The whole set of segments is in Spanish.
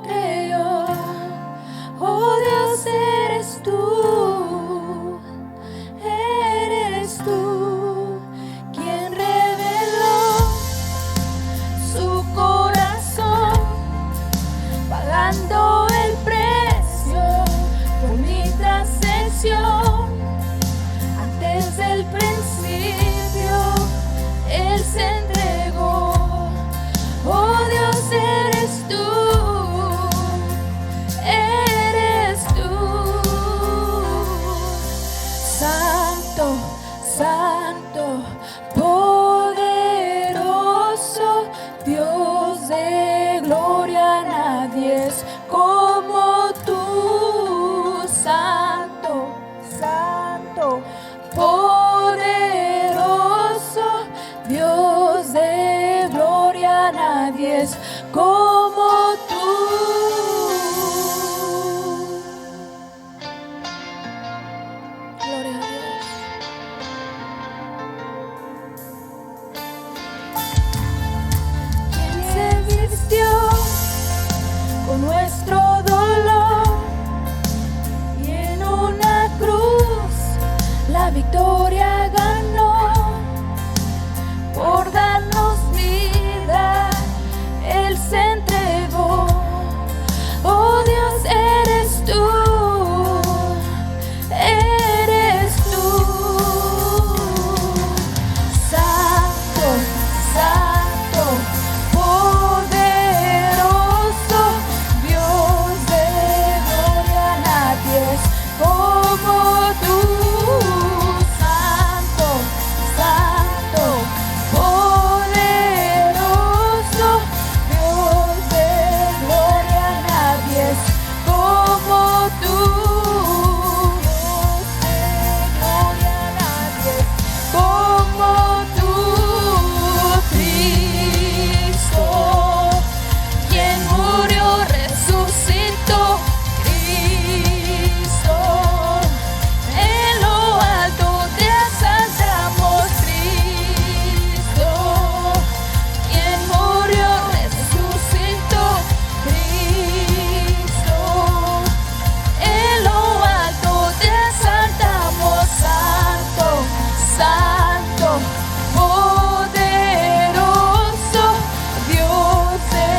creyó. Oh Dios, eres tú quien reveló su corazón, pagando el precio por mi transgresión. Antes del principio Él se entregó. Oh Dios, eres tú. Santo, santo, poderoso, Dios de gloria, nadie es como tú. Santo, santo, poderoso, Dios de gloria, nadie es como tú. Gloria a Dios. Quien se vistió con nuestro dolor y en una cruz la victoria ganó. Por darnos vida Él se entregó. Oh Dios, eres tú. Santo, santo, poderoso, Dios de gloria, nadie es como tú. Santo, santo, poderoso, Dios de gloria, nadie es como tú. Dios de gloria, nadie es como tú. Cristo, quien murió, resucitó. Cristo, en lo alto te exaltamos. Cristo, quien murió, resucitó. Cristo, en lo alto te exaltamos. Santo, santo, poderoso, Dios de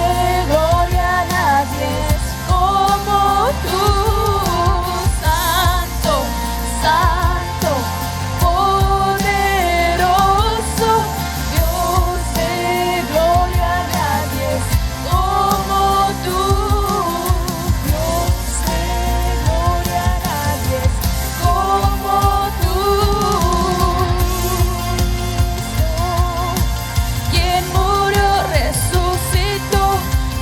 gloria, nadie es como tú. Santo, santo, poderoso, Dios de gloria, nadie es como tú. Dios de gloria, nadie es como tú. Quien murió, resucitó.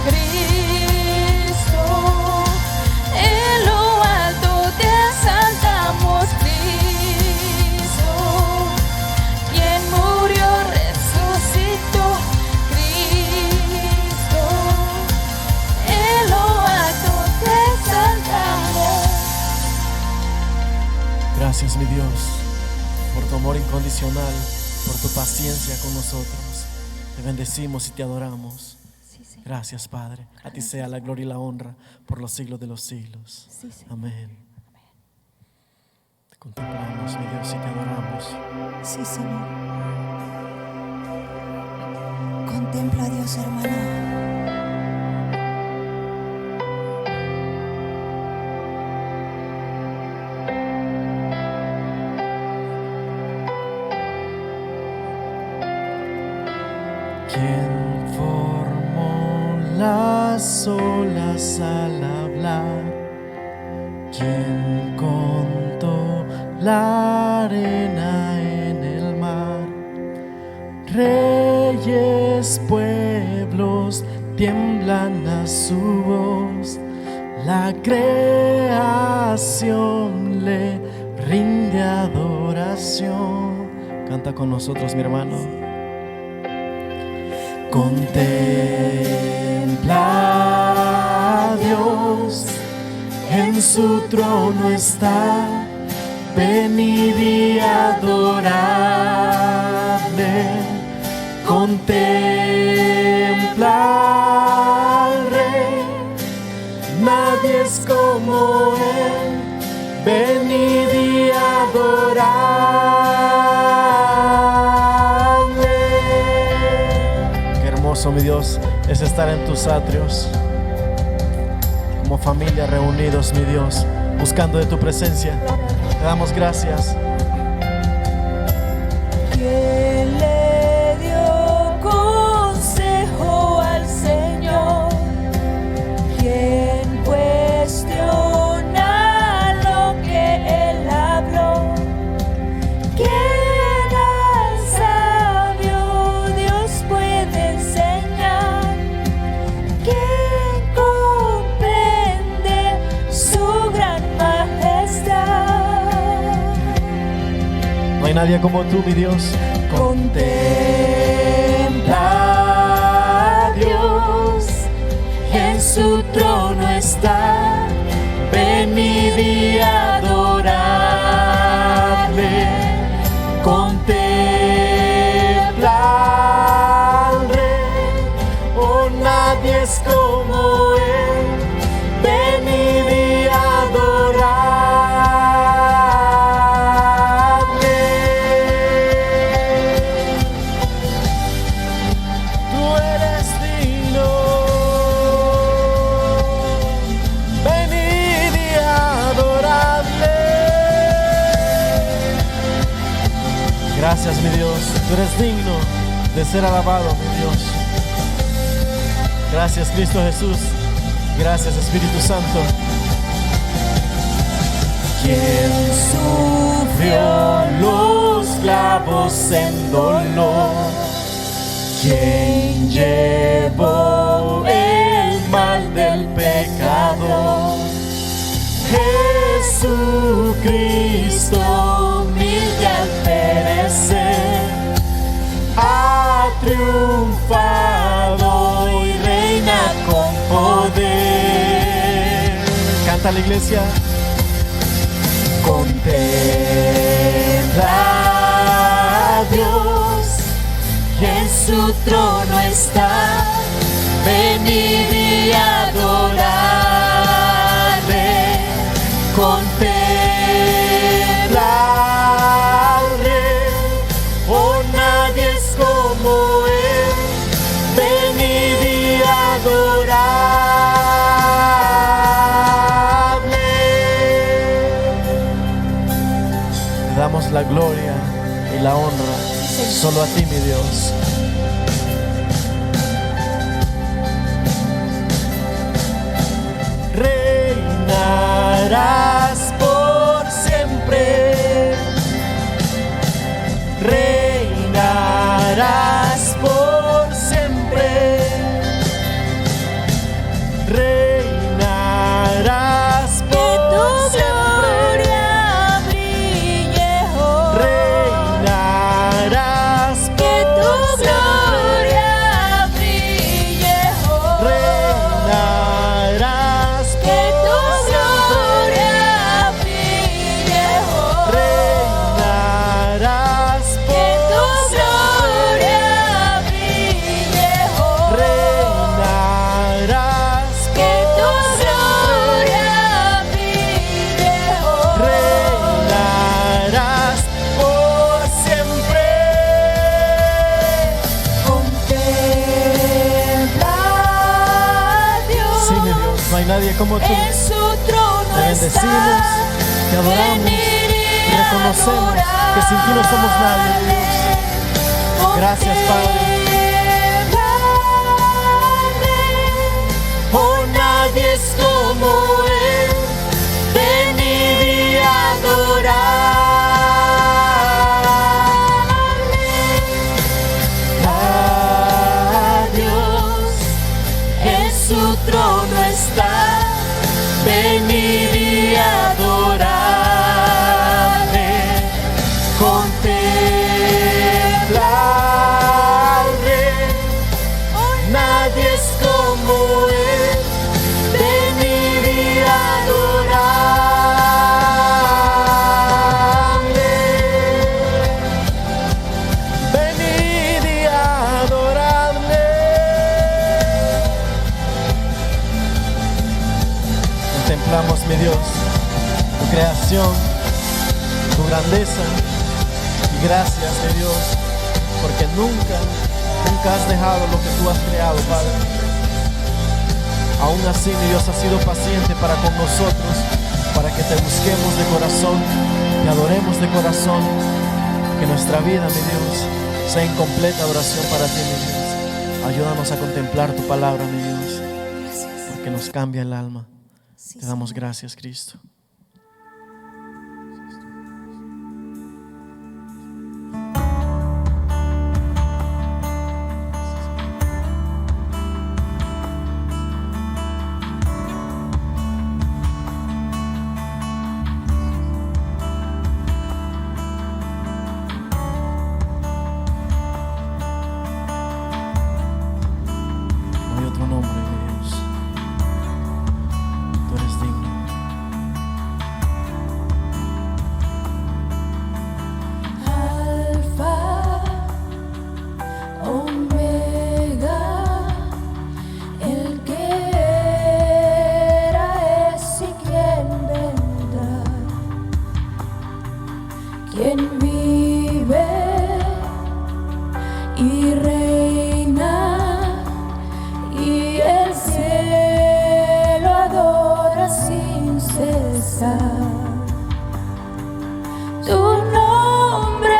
Cristo, en lo alto te exaltamos. Cristo, quien murió, resucitó. Cristo, en lo alto te exaltamos. Gracias, mi Dios, por tu amor incondicional, por tu paciencia con nosotros. Te bendecimos y te adoramos. Sí, Señor. Gracias, Padre. A ti sea la gloria y la honra por los siglos de los siglos. Sí, Señor. Amén. Te contemplamos, mi Dios, y te adoramos. Sí, Señor. Contempla a Dios, hermano. ¿Quién formó las olas al hablar? ¿Quién contó la arena en el mar? Reyes, pueblos tiemblan a su voz. La creación le rinde adoración. Canta con nosotros, mi hermano. Contempla a Dios, en su trono está, venid y adoradle. Contempla al Rey nadie es como Él. Venid y adoradle. Qué hermoso, mi Dios, es estar en tus atrios, como familia reunidos, mi Dios, buscando de tu presencia. Te damos gracias. ¿Quién le dio consejo al Señor? ¿Quién cuestiona lo que Él habló? ¿Quién al sabio Dios puede enseñar? ¿Quién comprende su gran majestad? No hay nadie como tú, mi Dios. Contempla a Dios, en su trono está. Venid y adoradle. Contempla al Rey, oh, nadie es como Él. Venid y adoradle. Tú eres digno. Venid y adoradle. Gracias, mi Dios. Tú eres digno de ser alabado, mi Dios. Gracias, Cristo Jesús. Gracias, Espíritu Santo. ¿Quién sufrió los clavos en dolor? ¿Quién llevó el mal del pecado? Jesucristo, humilde al perecer, ha triunfado y reina con poder. Canta la iglesia. Contempla a Dios, en su trono está. Venid y adoradle. Contempla al Rey, oh, nadie es como Él. Venid y adoradle. Te damos la gloria y la honra solo a ti, mi Dios. Reinarás por siempre. Reinarás por siempre. Reinarás por siempre. Reinarás Que tu por siempre. gloria brille hoy. Reinarás Que tu por siempre. gloria brille hoy. Reinarás Que por tu siempre. gloria brille hoy. Reinarás Que tu por siempre. gloria brille hoy. Reinarás por siempre. Contempla a Dios. Sí, mi Dios, no hay nadie como tú. En su trono Te bendecimos, te adoramos, reconocemos que sin ti no somos nadie, Dios. Gracias, Padre. Oh, nadie es como Él. Venid y adoradle. A Dios, en su trono está. Venid y adoradle. Contempla al Rey, nadie es como Él. Venid y adoradle. Venid y adoradle. Contemplamos, mi Dios, tu creación, tu grandeza. Y gracias, mi Dios, porque nunca has dejado lo que tú has creado, Padre. Aún así, mi Dios, has sido paciente para con nosotros, para que te busquemos de corazón, te adoremos de corazón, que nuestra vida, mi Dios, sea en completa adoración para ti, mi Dios. Ayúdanos a contemplar tu palabra, mi Dios, porque nos cambia el alma. Te damos gracias, Cristo. No hay otro nombre, mi Dios. Tú eres digno. Alfa, Omega, el que era, es y quien vendrá, quien vive y reina, y el cielo adora sin cesar. Tu nombre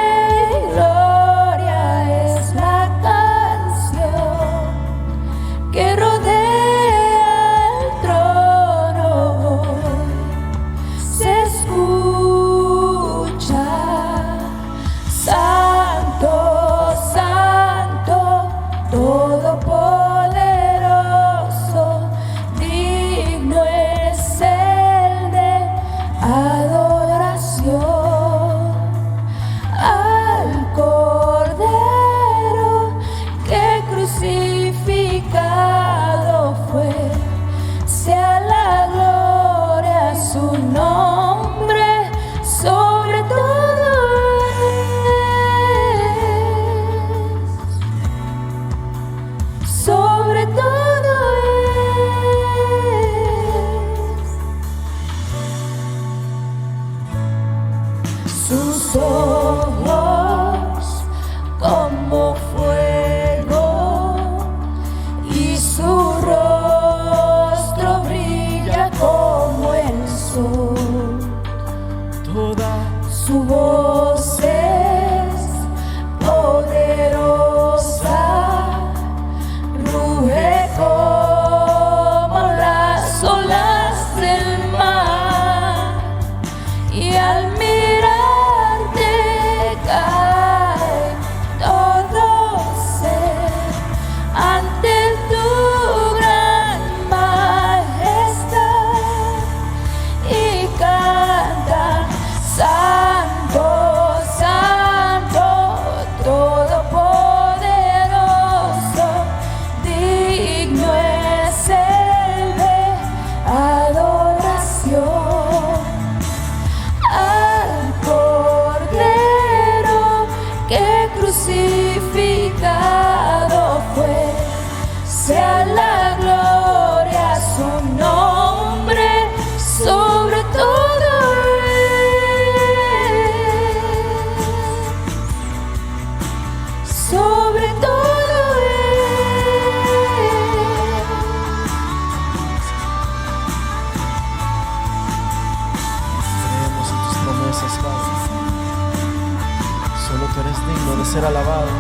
y gloria es la canción que rodea el trono. Se escucha: Santo, Santo, Todopoderoso, digno es el de adoración. Al Cordero que crucificado fue, sea la gloria su nombre, sobre todo es, sobre todo es. Sus ojos como fuego y su rostro brilla como el sol. Toda Su voz es poderosa, ruge como las olas del mar, y al mirarte cae todo ser ante tu gran majestad, y canta: Santo, Santo, Todopoderoso, digno es el de adoración. Al Cordero que crucificado fue, sea la gloria su nombre, sobre todo es, sobre todo creemos en tus promesas, Padre. Solo tú eres digno de ser alabado.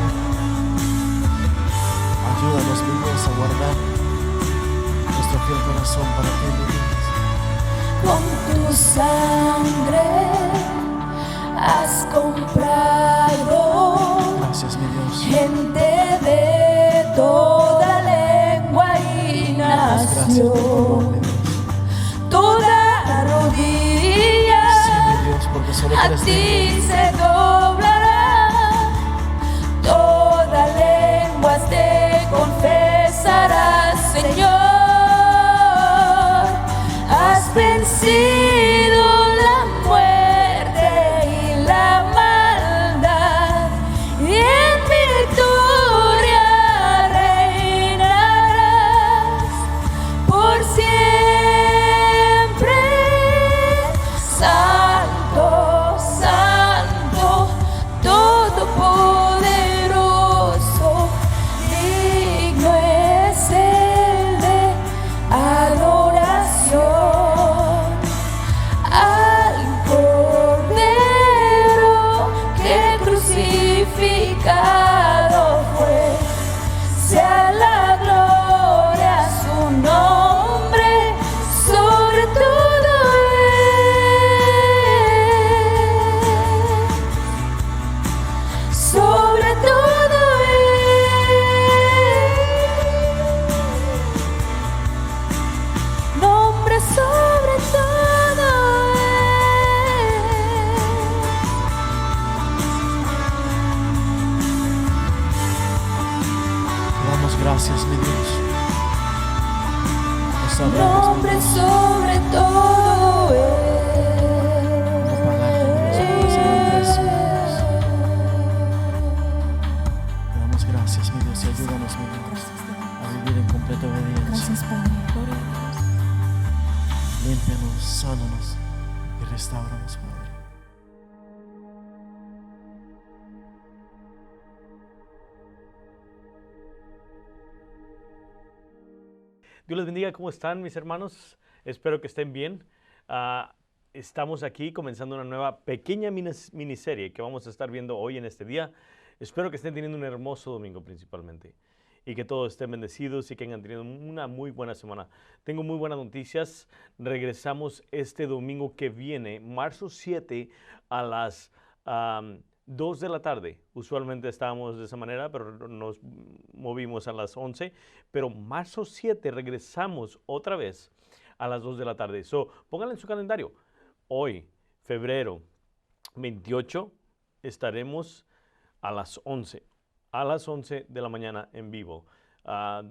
Ayúdanos, mi Dios, a guardar nuestro fiel corazón para ti, mi Dios. con tu sangre has comprado Gracias, mi Dios. gente de toda lengua y Gracias por tu nación. nombre, Dios. Toda rodilla Sí, mi Dios, porque solo tú a eres ti digno. se doblará, toda lengua te confesará, Señor, has vencido la muerte y la maldad, y en victoria reinarás por siempre. Límpianos, sánanos y restauranos, Padre. Dios les bendiga, ¿cómo están mis hermanos? Espero que estén bien. Estamos aquí comenzando una nueva pequeña miniserie que vamos a estar viendo hoy en este día. Espero que estén teniendo un hermoso domingo principalmente y que todos estén bendecidos y que hayan tenido una muy buena semana. Tengo muy buenas noticias. Regresamos este domingo que viene, marzo 7 a las 2 de la tarde. Usualmente estábamos de esa manera, pero nos movimos a las 11. Pero marzo 7 regresamos otra vez a las 2 de la tarde. Pónganlo en su calendario. Hoy, febrero 28, estaremos a las 11. A las 11 de la mañana en vivo, cara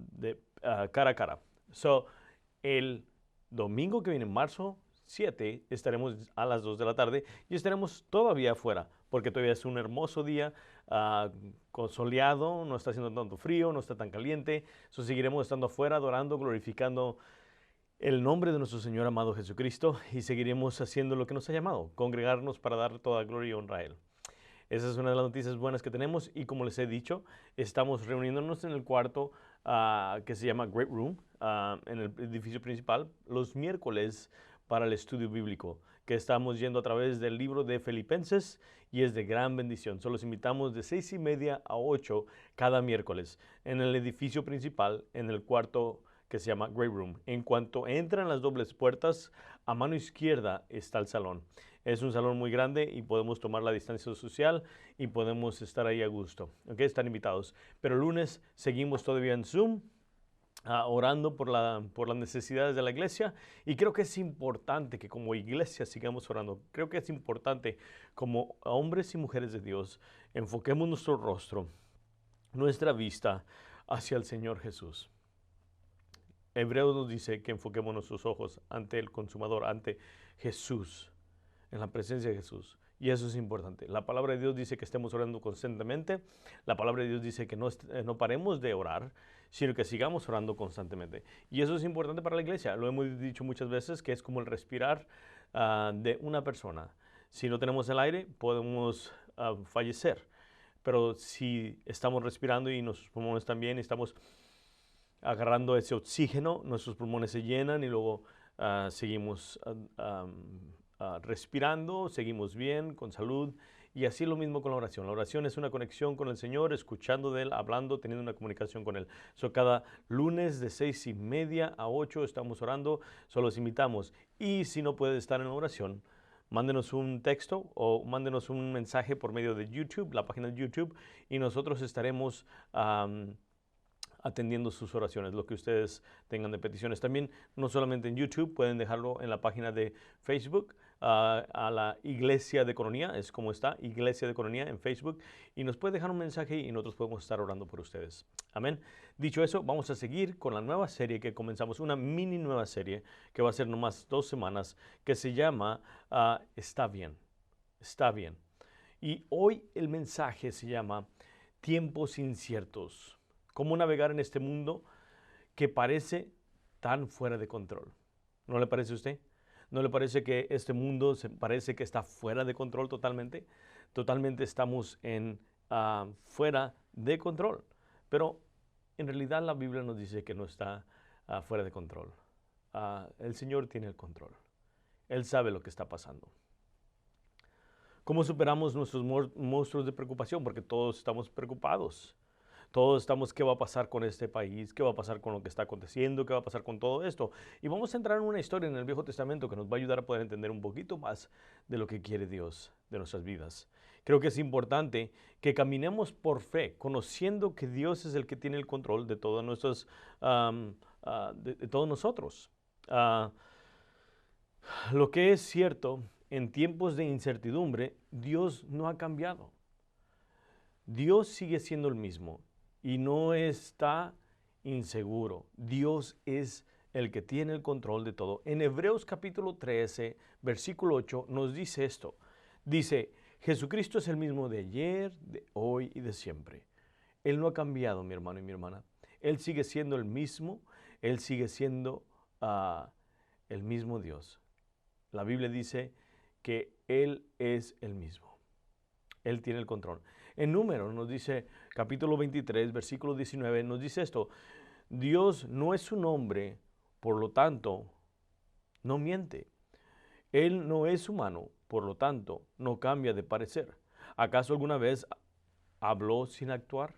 a cara. El domingo que viene, marzo 7, estaremos a las 2 de la tarde y estaremos todavía afuera, porque todavía es un hermoso día, soleado, no está haciendo tanto frío, no está tan caliente. Seguiremos estando afuera, adorando, glorificando el nombre de nuestro Señor amado Jesucristo y seguiremos haciendo lo que nos ha llamado, congregarnos para dar toda gloria y honra a Él. Esa es una de las noticias buenas que tenemos y como les he dicho, estamos reuniéndonos en el cuarto que se llama Great Room, en el edificio principal, los miércoles para el estudio bíblico, que estamos yendo a través del libro de Filipenses y es de gran bendición. Los invitamos de 6:30 a 8 cada miércoles en el edificio principal, en el cuarto que se llama Great Room. En cuanto entran las dobles puertas, a mano izquierda está el salón. Es un salón muy grande y podemos tomar la distancia social y podemos estar ahí a gusto. ¿Okay? Están invitados. Pero el lunes seguimos todavía en Zoom, orando por las necesidades de la iglesia. Y creo que es importante que como iglesia sigamos orando. Creo que es importante como hombres y mujeres de Dios enfoquemos nuestro rostro, nuestra vista hacia el Señor Jesús. Hebreos nos dice que enfoquemos nuestros ojos ante el consumador, ante Jesús, en la presencia de Jesús. Y eso es importante. La palabra de Dios dice que estemos orando constantemente. La palabra de Dios dice que no paremos de orar, sino que sigamos orando constantemente. Y eso es importante para la iglesia. Lo hemos dicho muchas veces, que es como el respirar de una persona. Si no tenemos el aire, podemos fallecer. Pero si estamos respirando y nuestros pulmones están bien, estamos agarrando ese oxígeno, nuestros pulmones se llenan y luego seguimos respirando, seguimos bien, con salud. Y así lo mismo con la oración. La oración es una conexión con el Señor, escuchando de Él, hablando, teniendo una comunicación con Él. Cada lunes de 6:30 a 8 estamos orando, los invitamos. Y si no puede estar en la oración, mándenos un texto o mándenos un mensaje por medio de YouTube, la página de YouTube, y nosotros estaremos atendiendo sus oraciones, lo que ustedes tengan de peticiones. También, no solamente en YouTube, pueden dejarlo en la página de Facebook, a la Iglesia de Coronía, es como está, Iglesia de Coronía en Facebook, y nos puede dejar un mensaje y nosotros podemos estar orando por ustedes. Amén. Dicho eso, vamos a seguir con la nueva serie que comenzamos, una mini nueva serie que va a ser nomás 2 semanas, que se llama Está bien, está bien. Y hoy el mensaje se llama Tiempos inciertos. ¿Cómo navegar en este mundo que parece tan fuera de control? ¿No le parece a usted? ¿No le parece que este mundo parece que está fuera de control totalmente? Totalmente estamos fuera de control. Pero en realidad la Biblia nos dice que no está fuera de control. El Señor tiene el control. Él sabe lo que está pasando. ¿Cómo superamos nuestros monstruos de preocupación? Porque todos estamos preocupados. Todos estamos, ¿qué va a pasar con este país? ¿Qué va a pasar con lo que está aconteciendo? ¿Qué va a pasar con todo esto? Y vamos a entrar en una historia en el Viejo Testamento que nos va a ayudar a poder entender un poquito más de lo que quiere Dios de nuestras vidas. Creo que es importante que caminemos por fe, conociendo que Dios es el que tiene el control de todos de todos nosotros. Lo que es cierto, en tiempos de incertidumbre, Dios no ha cambiado. Dios sigue siendo el mismo y no está inseguro. Dios es el que tiene el control de todo. En Hebreos capítulo 13, versículo 8, nos dice esto. Dice, Jesucristo es el mismo de ayer, de hoy y de siempre. Él no ha cambiado, mi hermano y mi hermana. Él sigue siendo el mismo. Él sigue siendo el mismo Dios. La Biblia dice que Él es el mismo. Él tiene el control. En Números nos dice, capítulo 23, versículo 19, nos dice esto: Dios no es un hombre, por lo tanto, no miente. Él no es humano, por lo tanto, no cambia de parecer. ¿Acaso alguna vez habló sin actuar?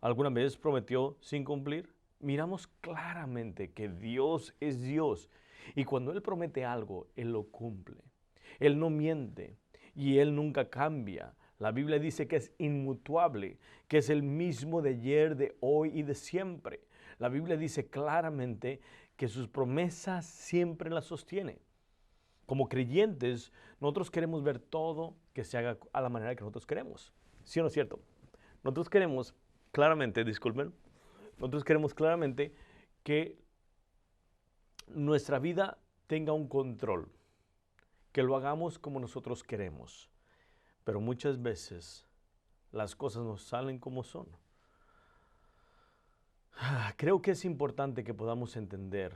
¿Alguna vez prometió sin cumplir? Miramos claramente que Dios es Dios, y cuando Él promete algo, Él lo cumple. Él no miente y Él nunca cambia. La Biblia dice que es inmutable, que es el mismo de ayer, de hoy y de siempre. La Biblia dice claramente que sus promesas siempre las sostiene. Como creyentes, nosotros queremos ver todo que se haga a la manera que nosotros queremos. ¿Sí o no es cierto? Nosotros queremos claramente, nosotros queremos claramente que nuestra vida tenga un control, que lo hagamos como nosotros queremos. Pero muchas veces las cosas no salen como son. Creo que es importante que podamos entender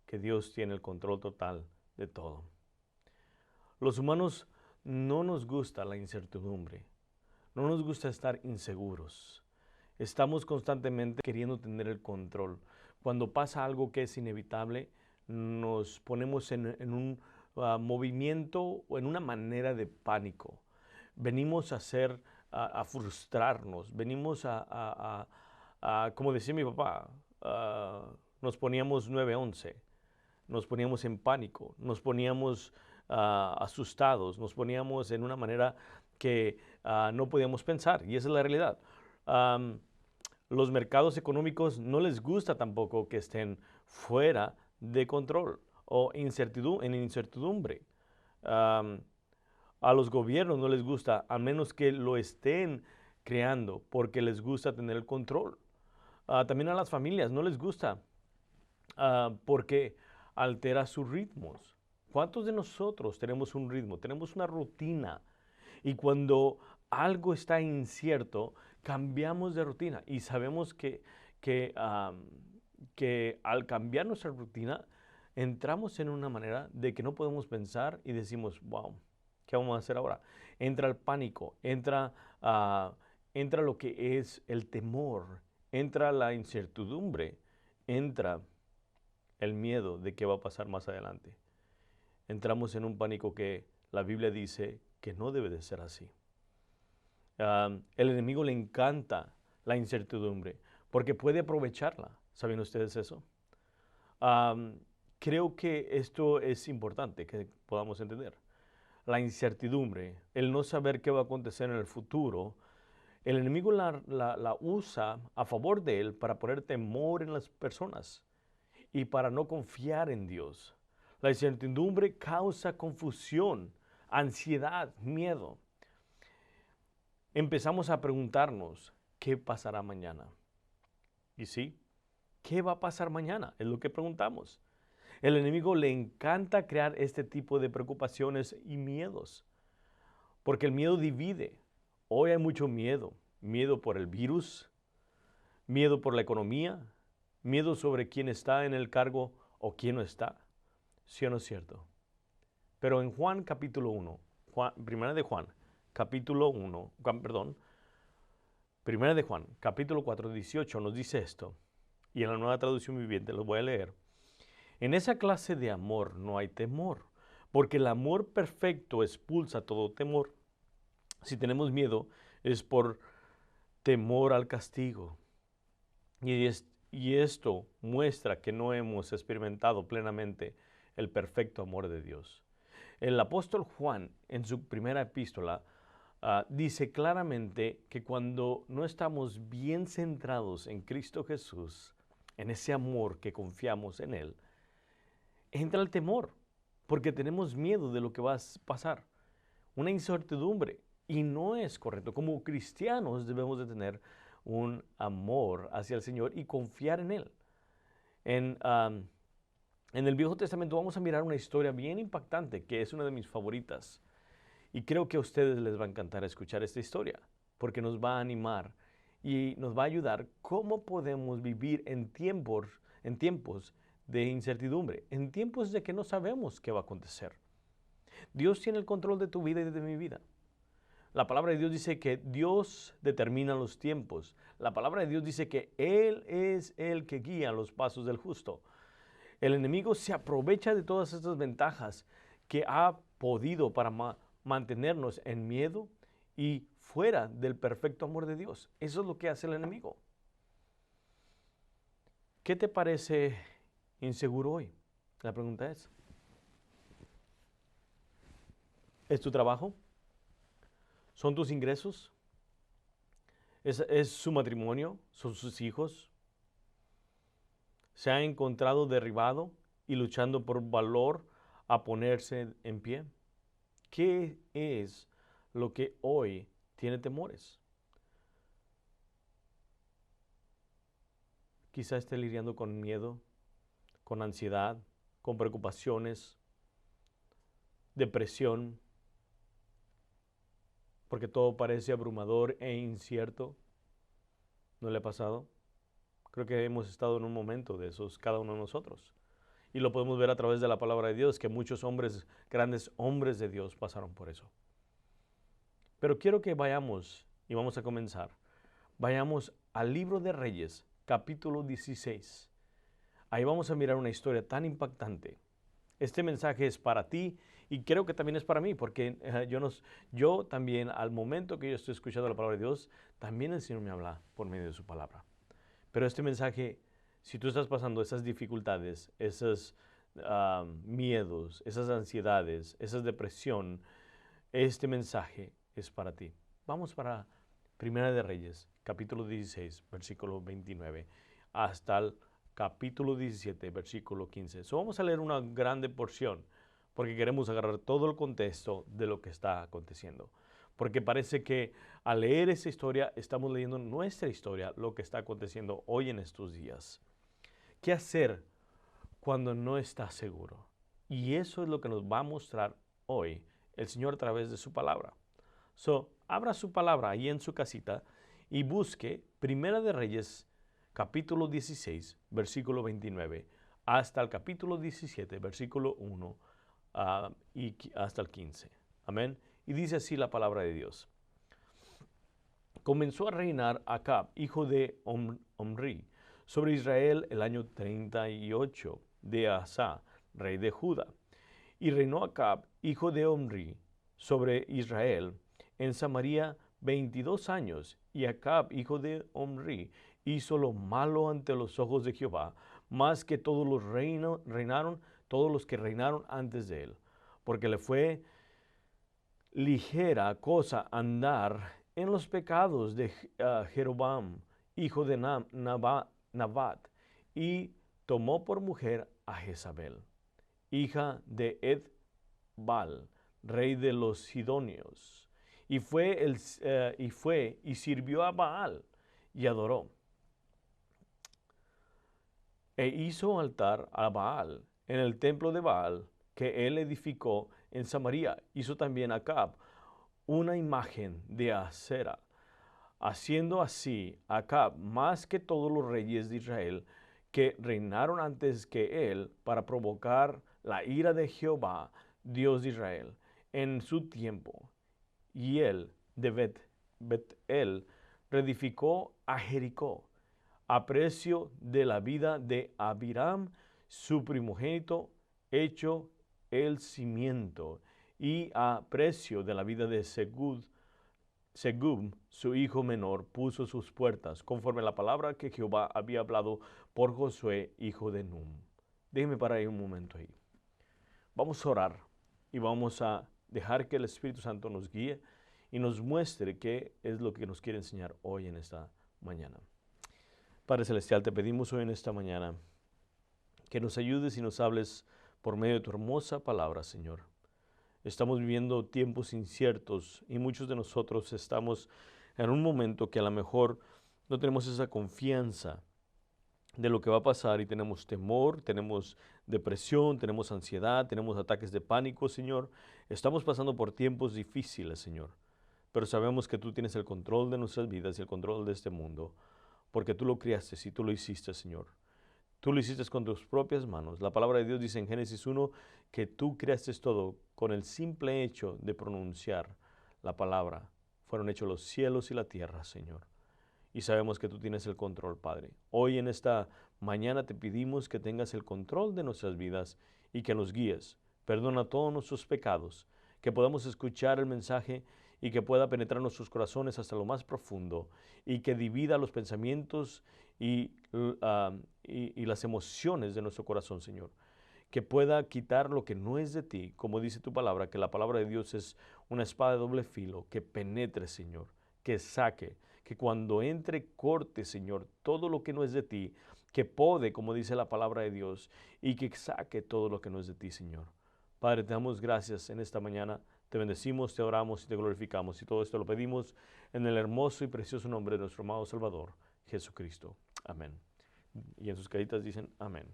que Dios tiene el control total de todo. Los humanos no nos gusta la incertidumbre, no nos gusta estar inseguros. Estamos constantemente queriendo tener el control. Cuando pasa algo que es inevitable, nos ponemos en un movimiento o en una manera de pánico. Venimos a frustrarnos, venimos como decía mi papá, nos poníamos 9-11, nos poníamos en pánico, nos poníamos asustados, nos poníamos en una manera que no podíamos pensar, y esa es la realidad. Los mercados económicos no les gusta tampoco que estén fuera de control o en incertidumbre. A los gobiernos no les gusta, a menos que lo estén creando, porque les gusta tener el control. También a las familias no les gusta, porque altera sus ritmos. ¿Cuántos de nosotros tenemos un ritmo? Tenemos una rutina. Y cuando algo está incierto, cambiamos de rutina. Y sabemos que al cambiar nuestra rutina, entramos en una manera de que no podemos pensar y decimos, wow, ¿qué vamos a hacer ahora? Entra el pánico, entra lo que es el temor, entra la incertidumbre, entra el miedo de qué va a pasar más adelante. Entramos en un pánico que la Biblia dice que no debe de ser así. El enemigo le encanta la incertidumbre porque puede aprovecharla. ¿Saben ustedes eso? Creo que esto es importante que podamos entender. La incertidumbre, el no saber qué va a acontecer en el futuro, el enemigo la usa a favor de él para poner temor en las personas y para no confiar en Dios. La incertidumbre causa confusión, ansiedad, miedo. Empezamos a preguntarnos, ¿qué pasará mañana? Y sí, ¿qué va a pasar mañana? Es lo que preguntamos. El enemigo le encanta crear este tipo de preocupaciones y miedos, porque el miedo divide. Hoy hay mucho miedo. Miedo por el virus, miedo por la economía, miedo sobre quién está en el cargo o quién no está. ¿Sí o no es cierto? Pero en Juan capítulo 1, Primera de Juan capítulo 4, 18 nos dice esto, y en la Nueva Traducción Viviente lo voy a leer. En esa clase de amor no hay temor, porque el amor perfecto expulsa todo temor. Si tenemos miedo es por temor al castigo. Y esto muestra que no hemos experimentado plenamente el perfecto amor de Dios. El apóstol Juan, en su primera epístola, dice claramente que cuando no estamos bien centrados en Cristo Jesús, en ese amor que confiamos en Él, entra el temor, porque tenemos miedo de lo que va a pasar, una incertidumbre, y no es correcto. Como cristianos debemos de tener un amor hacia el Señor y confiar en Él. En el Viejo Testamento vamos a mirar una historia bien impactante, que es una de mis favoritas, y creo que a ustedes les va a encantar escuchar esta historia, porque nos va a animar y nos va a ayudar cómo podemos vivir en tiempos de incertidumbre, en tiempos de que no sabemos qué va a acontecer. Dios tiene el control de tu vida y de mi vida. La palabra de Dios dice que Dios determina los tiempos. La palabra de Dios dice que Él es el que guía los pasos del justo. El enemigo se aprovecha de todas estas ventajas que ha podido para mantenernos en miedo y fuera del perfecto amor de Dios. Eso es lo que hace el enemigo. ¿Qué te parece inseguro hoy? La pregunta ¿es tu trabajo? ¿Son tus ingresos? ¿Es su matrimonio? ¿Son sus hijos? ¿Se ha encontrado derribado y luchando por valor a ponerse en pie? ¿Qué es lo que hoy tiene temores? Quizá esté lidiando con miedo, con ansiedad, con preocupaciones, depresión, porque todo parece abrumador e incierto. ¿No le ha pasado? Creo que hemos estado en un momento de esos, cada uno de nosotros. Y lo podemos ver a través de la palabra de Dios, que muchos hombres, grandes hombres de Dios pasaron por eso. Pero quiero que vayamos, y vamos a comenzar, vayamos al libro de Reyes, capítulo 16. Ahí vamos a mirar una historia tan impactante. Este mensaje es para ti y creo que también es para mí, porque yo también, al momento que yo estoy escuchando la palabra de Dios, también el Señor me habla por medio de su palabra. Pero este mensaje, si tú estás pasando esas dificultades, esos miedos, esas ansiedades, esa depresión, este mensaje es para ti. Vamos para Primera de Reyes, capítulo 16, versículo 29, hasta el capítulo 17, versículo 15. Vamos a leer una grande porción, porque queremos agarrar todo el contexto de lo que está aconteciendo. Porque parece que al leer esa historia, estamos leyendo nuestra historia, lo que está aconteciendo hoy en estos días. ¿Qué hacer cuando no estás seguro? Y eso es lo que nos va a mostrar hoy el Señor a través de su palabra. Abra su palabra ahí en su casita y busque Primera de Reyes, capítulo 16, versículo 29, hasta el capítulo 17, versículo 1 y hasta el 15. Amén. Y dice así la palabra de Dios. Comenzó a reinar Acab, hijo de Omri, sobre Israel el año 38 de Asa, rey de Judá. Y reinó Acab, hijo de Omri, sobre Israel en Samaria 22 años. Y Acab, hijo de Omri, hizo lo malo ante los ojos de Jehová, más que todos los que reinaron antes de él, porque le fue ligera cosa andar en los pecados de Jeroboam, hijo de Nabat, y tomó por mujer a Jezabel, hija de Edbal, rey de los Sidonios, y sirvió a Baal y adoró. E hizo altar a Baal en el templo de Baal que él edificó en Samaria. Hizo también Acab una imagen de Acera, haciendo así Acab más que todos los reyes de Israel que reinaron antes que él, para provocar la ira de Jehová, Dios de Israel, en su tiempo. Y él de Bet-El reedificó a Jericó, a precio de la vida de Abiram, su primogénito, hecho el cimiento, y a precio de la vida de Segub, su hijo menor, puso sus puertas, conforme a la palabra que Jehová había hablado por Josué, hijo de Num. Déjeme parar ahí un momento ahí. Vamos a orar y vamos a dejar que el Espíritu Santo nos guíe y nos muestre qué es lo que nos quiere enseñar hoy en esta mañana. Padre Celestial, te pedimos hoy en esta mañana que nos ayudes y nos hables por medio de tu hermosa palabra, Señor. Estamos viviendo tiempos inciertos y muchos de nosotros estamos en un momento que a lo mejor no tenemos esa confianza de lo que va a pasar y tenemos temor, tenemos depresión, tenemos ansiedad, tenemos ataques de pánico, Señor. Estamos pasando por tiempos difíciles, Señor, pero sabemos que tú tienes el control de nuestras vidas y el control de este mundo, porque tú lo criaste y tú lo hiciste, Señor. Tú lo hiciste con tus propias manos. La palabra de Dios dice en Génesis 1 que tú creaste todo con el simple hecho de pronunciar la palabra. Fueron hechos los cielos y la tierra, Señor. Y sabemos que tú tienes el control, Padre. Hoy en esta mañana te pedimos que tengas el control de nuestras vidas y que nos guíes. Perdona todos nuestros pecados, que podamos escuchar el mensaje y que pueda penetrar nuestros corazones hasta lo más profundo y que divida los pensamientos y las emociones de nuestro corazón, Señor. Que pueda quitar lo que no es de ti, como dice tu palabra, que la palabra de Dios es una espada de doble filo, que penetre, Señor, que saque, que cuando entre corte, Señor, todo lo que no es de ti, que pode, como dice la palabra de Dios, y que saque todo lo que no es de ti, Señor. Padre, te damos gracias en esta mañana, te bendecimos, te oramos y te glorificamos, y todo esto lo pedimos en el hermoso y precioso nombre de nuestro amado Salvador, Jesucristo. Amén. Y en sus caritas dicen amén.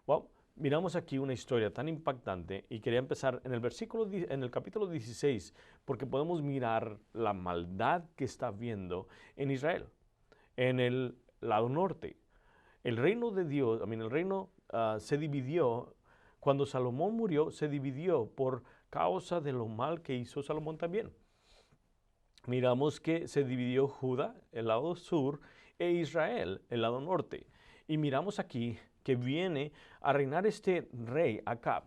Wow. Miramos aquí una historia tan impactante y quería empezar en el capítulo 16 porque podemos mirar la maldad que está habiendo en Israel, en el lado norte. El reino de Dios, el reino se dividió, cuando Salomón murió, se dividió por causa de lo mal que hizo Salomón también. Miramos que se dividió Judá, el lado sur, e Israel, el lado norte. Y miramos aquí que viene a reinar este rey, Acab,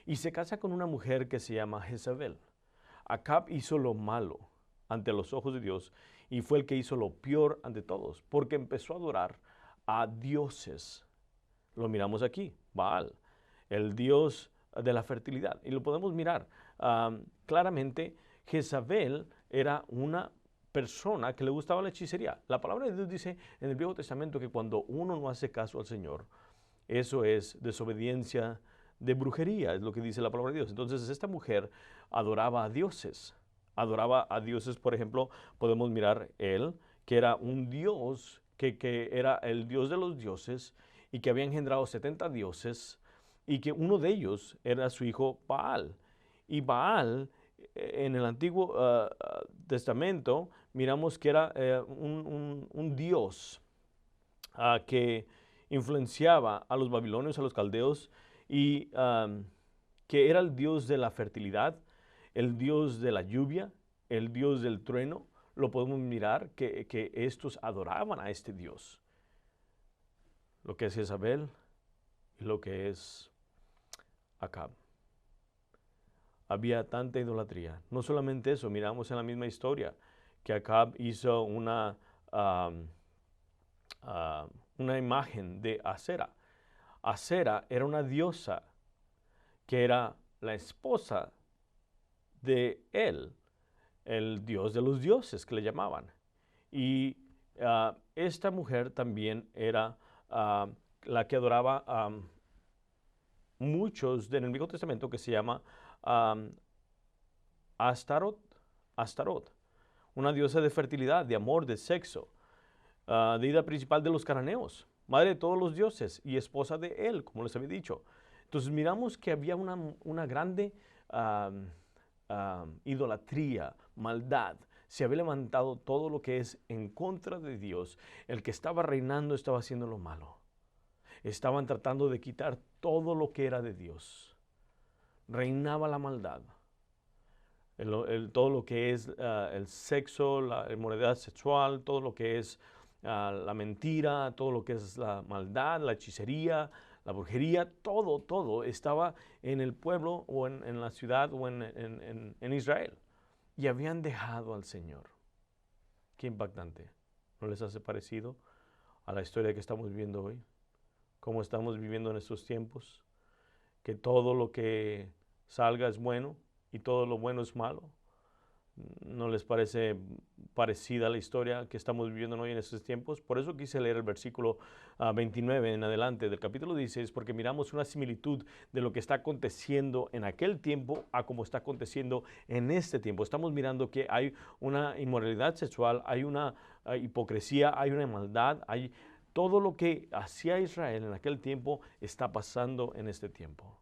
y se casa con una mujer que se llama Jezabel. Acab hizo lo malo ante los ojos de Dios y fue el que hizo lo peor ante todos, porque empezó a adorar a dioses. Lo miramos aquí, Baal, el dios de la fertilidad. Y lo podemos mirar claramente. Jezabel era una persona que le gustaba la hechicería. La palabra de Dios dice en el Viejo Testamento que cuando uno no hace caso al Señor, eso es desobediencia de brujería, es lo que dice la palabra de Dios. Entonces esta mujer adoraba a dioses. Adoraba a dioses, por ejemplo, podemos mirar él, que era un dios, que era el dios de los dioses y que había engendrado 70 dioses y que uno de ellos era su hijo Baal. Y Baal en el Antiguo Testamento miramos que era un dios que influenciaba a los babilonios, a los caldeos, y que era el dios de la fertilidad, el dios de la lluvia, el dios del trueno. Lo podemos mirar que estos adoraban a este dios. Lo que es Jezabel y lo que es Acab. Había tanta idolatría. No solamente eso, miramos en la misma historia que Acab hizo una imagen de Asera. Asera era una diosa que era la esposa de él, el dios de los dioses que le llamaban. Y esta mujer también era la que adoraba a muchos del Antiguo Testamento, que se llama Astarot, una diosa de fertilidad, de amor, de sexo, deidad principal de los cananeos, madre de todos los dioses y esposa de él, como les había dicho. Entonces miramos que había una grande idolatría, maldad. Se había levantado todo lo que es en contra de Dios. El que estaba reinando estaba haciendo lo malo. Estaban tratando de quitar todo lo que era de Dios. Reinaba la maldad. Todo lo que es el sexo, la inmoralidad sexual, todo lo que es la mentira, todo lo que es la maldad, la hechicería, la brujería, todo estaba en el pueblo o en la ciudad o en Israel. Y habían dejado al Señor. Qué impactante. ¿No les hace parecido a la historia que estamos viviendo hoy? ¿Cómo estamos viviendo en estos tiempos? Que todo lo que salga es bueno y todo lo bueno es malo. ¿No les parece parecida la historia que estamos viviendo hoy en estos tiempos? Por eso quise leer el versículo 29 en adelante del capítulo 16, porque miramos una similitud de lo que está aconteciendo en aquel tiempo a como está aconteciendo en este tiempo. Estamos mirando que hay una inmoralidad sexual, hay una hipocresía, hay una maldad, hay todo lo que hacía Israel en aquel tiempo está pasando en este tiempo.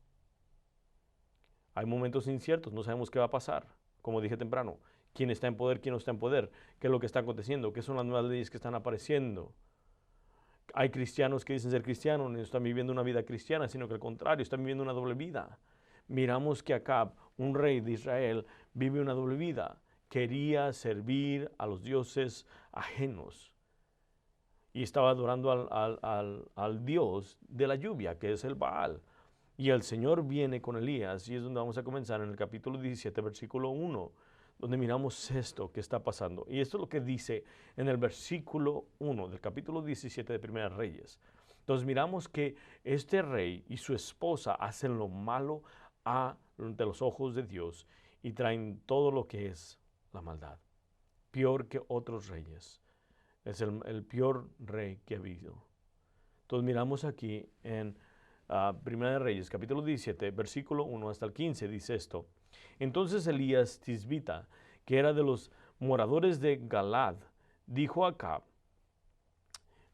Hay momentos inciertos, no sabemos qué va a pasar. Como dije temprano, quién está en poder, quién no está en poder, qué es lo que está aconteciendo, qué son las nuevas leyes que están apareciendo, Hay cristianos que dicen ser cristianos, no están viviendo una vida cristiana, sino que al contrario, están viviendo una doble vida. Miramos que Acab, un rey de Israel, vive una doble vida. Quería servir a los dioses ajenos y estaba adorando al dios de la lluvia, que es el Baal. Y el Señor viene con Elías, y es donde vamos a comenzar en el capítulo 17, versículo 1, donde miramos esto que está pasando. Y esto es lo que dice en el versículo 1 del capítulo 17 de Primera Reyes. Entonces miramos que este rey y su esposa hacen lo malo ante los ojos de Dios y traen todo lo que es la maldad. Peor que otros reyes. Es el peor rey que ha habido. Entonces miramos aquí en Primera de Reyes, capítulo 17, versículo 1 hasta el 15, dice esto. Entonces Elías Tisbita, que era de los moradores de Galad, dijo a Acab: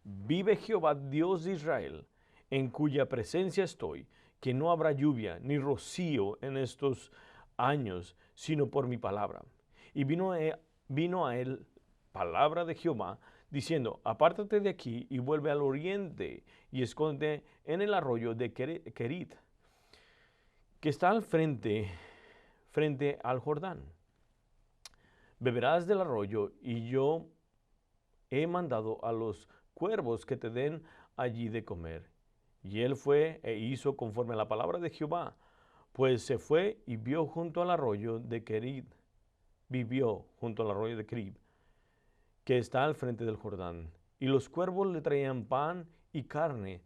vive Jehová Dios de Israel, en cuya presencia estoy, que no habrá lluvia ni rocío en estos años, sino por mi palabra. Y vino a él palabra de Jehová, diciendo: apártate de aquí y vuelve al oriente y esconde en el arroyo de Kerit, que está al frente al Jordán. Beberás del arroyo, y yo he mandado a los cuervos que te den allí de comer. Y él fue e hizo conforme a la palabra de Jehová, pues se fue y vio junto al arroyo de Kerit, vivió junto al arroyo de Kerit, que está al frente del Jordán. Y los cuervos le traían pan y carne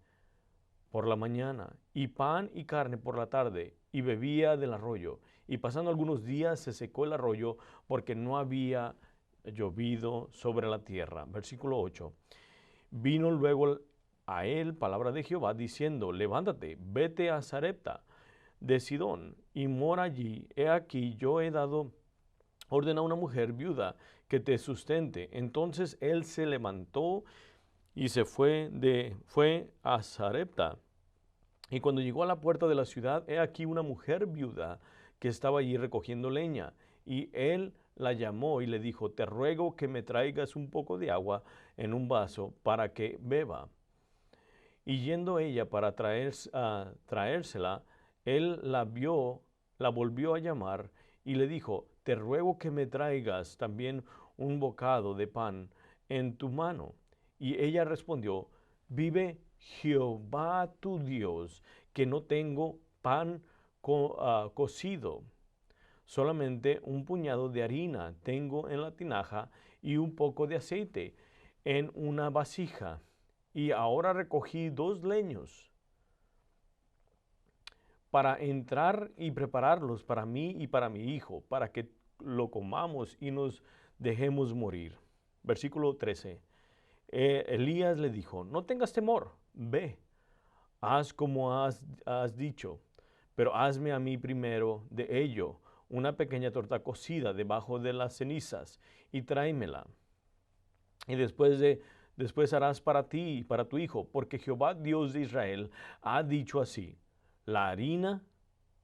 por la mañana, y pan y carne por la tarde, y bebía del arroyo. Y pasando algunos días se secó el arroyo, porque no había llovido sobre la tierra. Versículo 8. Vino luego a él palabra de Jehová, diciendo: levántate, vete a Sarepta de Sidón, y mora allí. He aquí, yo he dado orden a una mujer viuda que te sustente. Entonces él se levantó y se fue a Sarepta. Y cuando llegó a la puerta de la ciudad, he aquí una mujer viuda que estaba allí recogiendo leña. Y él la llamó y le dijo: te ruego que me traigas un poco de agua en un vaso para que beba. Y yendo ella para traérsela, él la volvió a llamar y le dijo: te ruego que me traigas también un bocado de pan en tu mano. Y ella respondió: vive Jehová tu Dios, que no tengo pan cocido, solamente un puñado de harina tengo en la tinaja y un poco de aceite en una vasija. Y ahora recogí 2 leños para entrar y prepararlos para mí y para mi hijo, para que lo comamos y nos dejemos morir. Versículo 13. Elías le dijo: no tengas temor, ve, haz como has dicho, pero hazme a mí primero de ello una pequeña torta cocida debajo de las cenizas y tráemela. Y después harás para ti y para tu hijo, porque Jehová Dios de Israel ha dicho así: la harina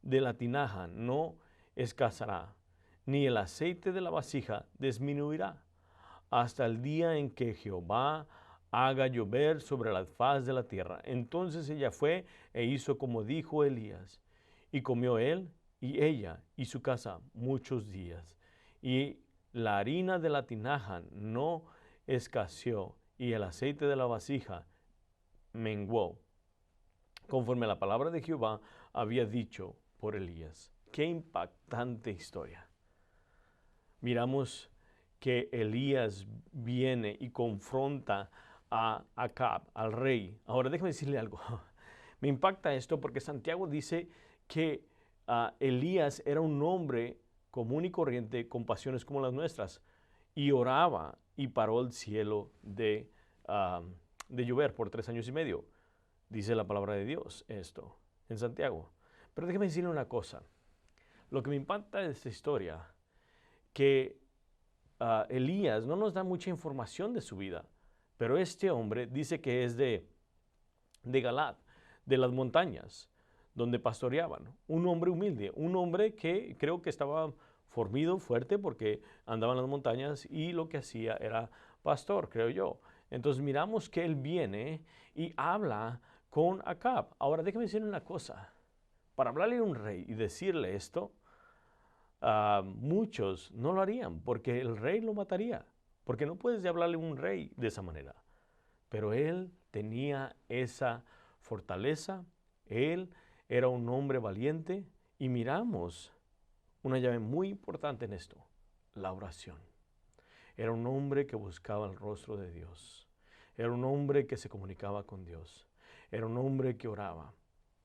de la tinaja no escaseará, ni el aceite de la vasija disminuirá, hasta el día en que Jehová haga llover sobre la faz de la tierra. Entonces ella fue e hizo como dijo Elías, y comió él y ella y su casa muchos días. Y la harina de la tinaja no escaseó, y el aceite de la vasija menguó, conforme a la palabra de Jehová había dicho por Elías. Qué impactante historia. Miramos que Elías viene y confronta a Acab, al rey. Ahora déjame decirle algo. Me impacta esto porque Santiago dice que Elías era un hombre común y corriente con pasiones como las nuestras, y oraba y paró el cielo de llover por 3 años y medio. Dice la palabra de Dios esto en Santiago. Pero déjame decirle una cosa. Lo que me impacta de esta historia, que Elías no nos da mucha información de su vida, pero este hombre dice que es de Galad, de las montañas, donde pastoreaban. Un hombre humilde, un hombre que creo que estaba fornido, fuerte, porque andaba en las montañas y lo que hacía era pastor, creo yo. Entonces miramos que él viene y habla con Acab. Ahora déjeme decirle una cosa. Para hablarle a un rey y decirle esto, muchos no lo harían porque el rey lo mataría. Porque no puedes hablarle a un rey de esa manera. Pero él tenía esa fortaleza. Él era un hombre valiente. Y miramos una llave muy importante en esto, la oración. Era un hombre que buscaba el rostro de Dios. Era un hombre que se comunicaba con Dios. Era un hombre que oraba.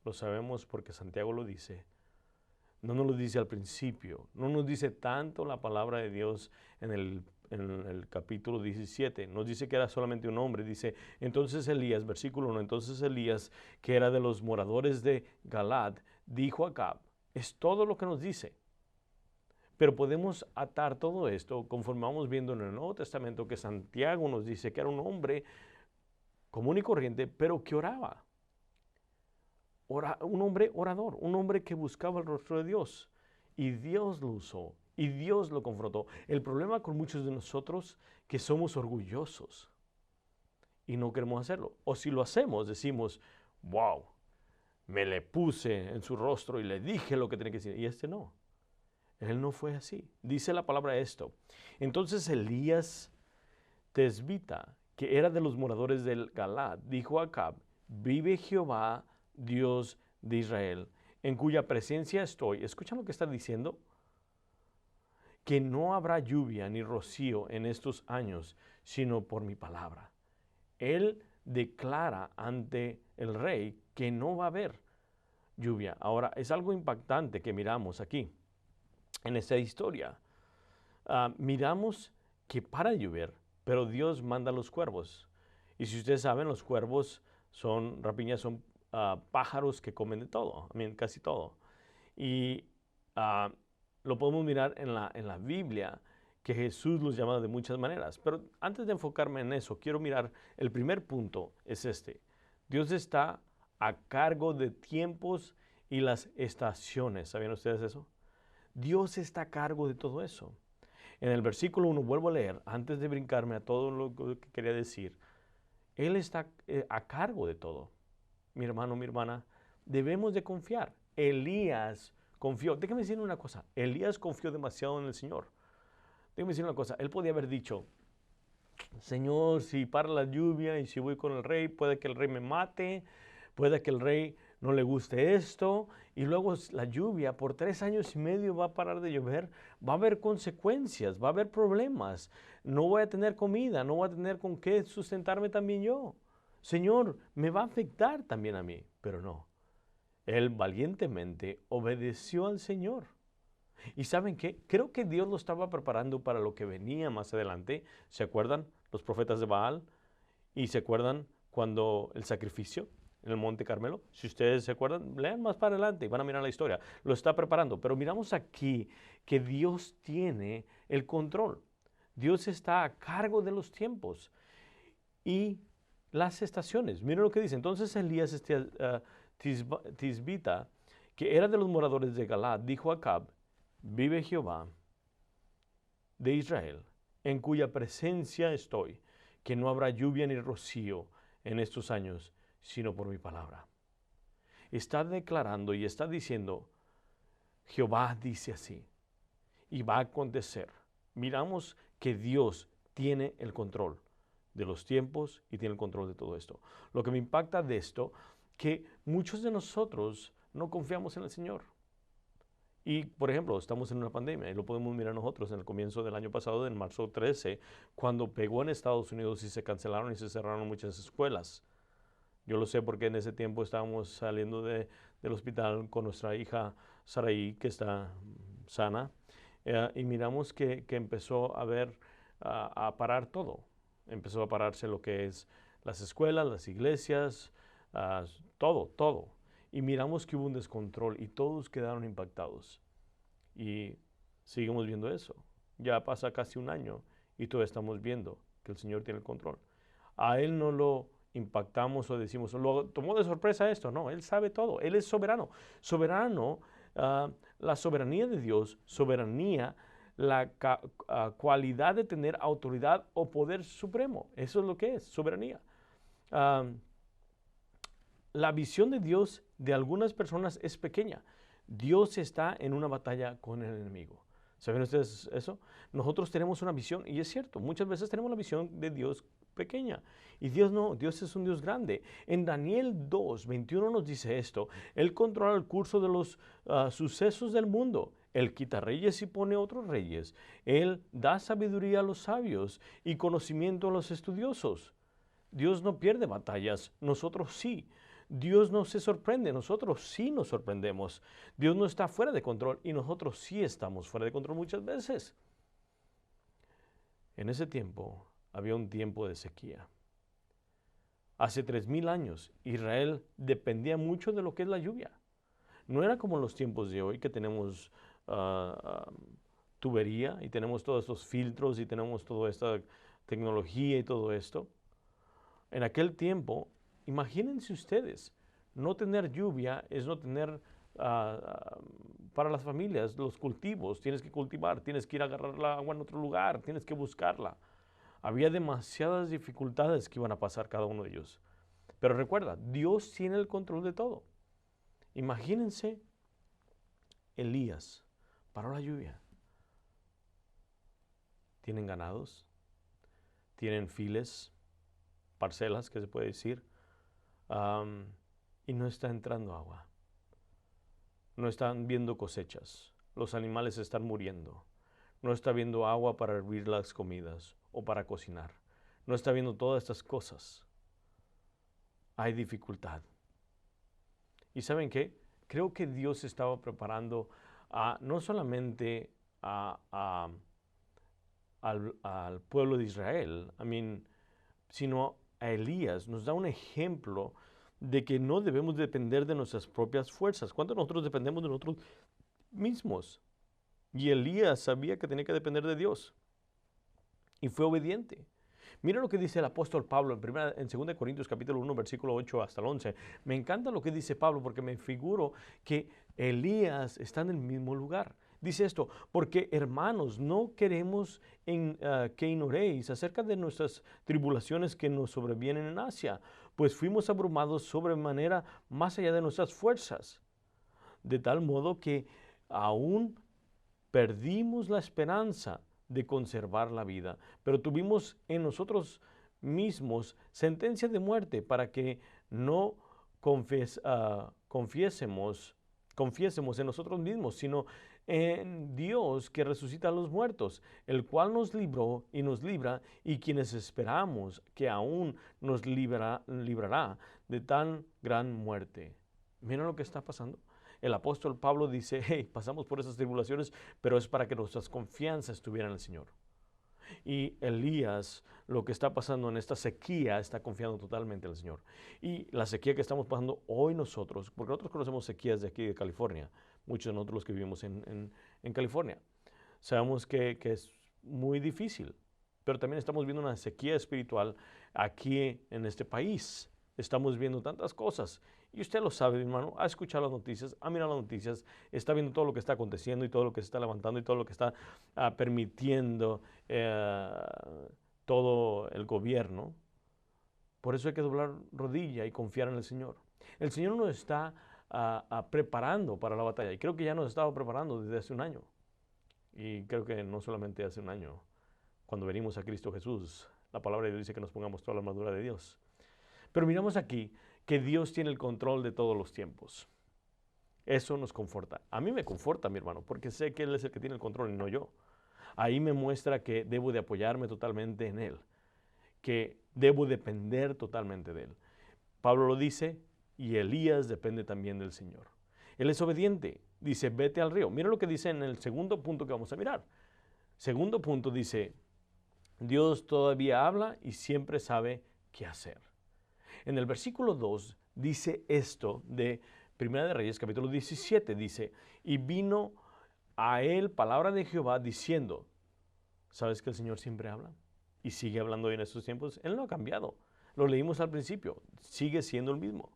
Lo sabemos porque Santiago lo dice. No nos lo dice al principio. No nos dice tanto la palabra de Dios en el capítulo 17. Nos dice que era solamente un hombre. Dice, entonces Elías, versículo 1, entonces Elías, que era de los moradores de Galad, dijo a Acab. Es todo lo que nos dice. Pero podemos atar todo esto conforme vamos viendo en el Nuevo Testamento que Santiago nos dice que era un hombre común y corriente, pero que oraba. Un hombre orador, un hombre que buscaba el rostro de Dios. Y Dios lo usó, y Dios lo confrontó. El problema con muchos de nosotros que somos orgullosos y no queremos hacerlo. O si lo hacemos, decimos, wow, me le puse en su rostro y le dije lo que tenía que decir. Y este no. Él no fue así. Dice la palabra esto. Entonces Elías Tisbita, que era de los moradores del Galad, dijo a Acab, vive Jehová, Dios de Israel, en cuya presencia estoy. ¿Escuchan lo que está diciendo? Que no habrá lluvia ni rocío en estos años, sino por mi palabra. Él declara ante el rey que no va a haber lluvia. Ahora, es algo impactante que miramos aquí. En esta historia, miramos que para llover, pero Dios manda los cuervos. Y si ustedes saben, los cuervos son, rapiñas, son pájaros que comen de todo, casi todo. Y lo podemos mirar en la Biblia, que Jesús los llama de muchas maneras. Pero antes de enfocarme en eso, quiero mirar, el primer punto es este. Dios está a cargo de tiempos y las estaciones. ¿Sabían ustedes eso? Dios está a cargo de todo eso. En el versículo 1, vuelvo a leer, antes de brincarme a todo lo que quería decir, Él está a cargo de todo. Mi hermano, mi hermana, debemos de confiar. Elías confió. Déjame decir una cosa, Elías confió demasiado en el Señor. Déjame decir una cosa, él podía haber dicho, Señor, si para la lluvia y si voy con el rey, puede que el rey me mate, puede que el rey no le guste esto, y luego la lluvia por 3 años y medio va a parar de llover, va a haber consecuencias, va a haber problemas, no voy a tener comida, no voy a tener con qué sustentarme también yo. Señor, me va a afectar también a mí, pero no. Él valientemente obedeció al Señor. ¿Y saben qué? Creo que Dios lo estaba preparando para lo que venía más adelante. ¿Se acuerdan los profetas de Baal? ¿Y se acuerdan cuando el sacrificio en el Monte Carmelo? Si ustedes se acuerdan, lean más para adelante y van a mirar la historia. Lo está preparando. Pero miramos aquí que Dios tiene el control. Dios está a cargo de los tiempos y las estaciones. Miren lo que dice. Entonces Elías Tisbita, que era de los moradores de Galad, dijo a Acab, vive Jehová de Israel, en cuya presencia estoy, que no habrá lluvia ni rocío en estos años, sino por mi palabra. Está declarando y está diciendo, Jehová dice así, y va a acontecer. Miramos que Dios tiene el control de los tiempos y tiene el control de todo esto. Lo que me impacta de esto, que muchos de nosotros no confiamos en el Señor. Y, por ejemplo, estamos en una pandemia y lo podemos mirar nosotros en el comienzo del año pasado, en marzo 13, cuando pegó en Estados Unidos y se cancelaron y se cerraron muchas escuelas. Yo lo sé porque en ese tiempo estábamos saliendo del hospital con nuestra hija Saraí, que está sana, y miramos que empezó a parar todo. Empezó a pararse lo que es las escuelas, las iglesias, todo. Y miramos que hubo un descontrol y todos quedaron impactados. Y seguimos viendo eso. Ya pasa casi un año y todavía estamos viendo que el Señor tiene el control. A Él no lo impactamos o decimos, lo tomó de sorpresa esto. No, Él sabe todo. Él es soberano. Soberano, la soberanía de Dios, soberanía la cualidad de tener autoridad o poder supremo. Eso es lo que es, soberanía. La visión de Dios de algunas personas es pequeña. Dios está en una batalla con el enemigo. ¿Saben ustedes eso? Nosotros tenemos una visión, y es cierto, muchas veces tenemos la visión de Dios pequeña. Y Dios no, Dios es un Dios grande. En Daniel 2:21 nos dice esto: Él controla el curso de los sucesos del mundo. Él quita reyes y pone otros reyes. Él da sabiduría a los sabios y conocimiento a los estudiosos. Dios no pierde batallas, nosotros sí. Dios no se sorprende, nosotros sí nos sorprendemos. Dios no está fuera de control y nosotros sí estamos fuera de control muchas veces. En ese tiempo había un tiempo de sequía. Hace 3000 años Israel dependía mucho de lo que es la lluvia. No era como en los tiempos de hoy que tenemos tubería y tenemos todos estos filtros y tenemos toda esta tecnología y todo esto. En aquel tiempo, imagínense ustedes, no tener lluvia es no tener para las familias los cultivos. Tienes que cultivar, tienes que ir a agarrar el agua en otro lugar, tienes que buscarla. Había demasiadas dificultades que iban a pasar cada uno de ellos. Pero recuerda, Dios tiene el control de todo. Imagínense Elías, paró la lluvia. Tienen ganados, tienen files, parcelas, que se puede decir, y no está entrando agua. No están viendo cosechas. Los animales están muriendo. No está viendo agua para hervir las comidas o para cocinar. No está viendo todas estas cosas. Hay dificultad. ¿Y saben qué? Creo que Dios estaba preparando no solamente al pueblo de Israel, sino a Elías. Nos da un ejemplo de que no debemos depender de nuestras propias fuerzas. ¿Cuánto nosotros dependemos de nosotros mismos? Y Elías sabía que tenía que depender de Dios. Y fue obediente. Mira lo que dice el apóstol Pablo en 2 Corintios capítulo 1, versículo 8 hasta el 11. Me encanta lo que dice Pablo porque me figuro que Elías está en el mismo lugar. Dice esto: porque hermanos, no queremos que ignoréis acerca de nuestras tribulaciones que nos sobrevienen en Asia, pues fuimos abrumados sobremanera más allá de nuestras fuerzas, de tal modo que aún perdimos la esperanza de conservar la vida, pero tuvimos en nosotros mismos sentencia de muerte para que no confiésemos en nosotros mismos, sino en Dios que resucita a los muertos, el cual nos libró y nos libra, y quienes esperamos que aún nos librará de tan gran muerte. Miren lo que está pasando. El apóstol Pablo dice: hey, pasamos por esas tribulaciones, pero es para que nuestras confianzas estuvieran en el Señor. Y Elías, lo que está pasando en esta sequía, está confiando totalmente en el Señor. Y la sequía que estamos pasando hoy nosotros, porque nosotros conocemos sequías de aquí de California, muchos de nosotros los que vivimos en California, sabemos que es muy difícil, pero también estamos viendo una sequía espiritual aquí en este país. Estamos viendo tantas cosas. Y usted lo sabe, mi hermano, ha escuchado las noticias, ha mirado las noticias, está viendo todo lo que está aconteciendo y todo lo que se está levantando y todo lo que está permitiendo todo el gobierno. Por eso hay que doblar rodilla y confiar en el Señor. El Señor nos está preparando para la batalla, y creo que ya nos estaba preparando desde hace un año. Y creo que no solamente hace un año, cuando venimos a Cristo Jesús, la palabra de Dios dice que nos pongamos toda la armadura de Dios. Pero miramos aquí que Dios tiene el control de todos los tiempos. Eso nos conforta. A mí me conforta, mi hermano, porque sé que Él es el que tiene el control y no yo. Ahí me muestra que debo de apoyarme totalmente en Él, que debo depender totalmente de Él. Pablo lo dice, y Elías depende también del Señor. Él es obediente, dice: vete al río. Mira lo que dice en el segundo punto que vamos a mirar. Segundo punto dice: Dios todavía habla y siempre sabe qué hacer. En el versículo 2 dice esto de Primera de Reyes, capítulo 17, dice: y vino a él palabra de Jehová diciendo. ¿Sabes que el Señor siempre habla? Y sigue hablando hoy en estos tiempos. Él no ha cambiado. Lo leímos al principio. Sigue siendo el mismo.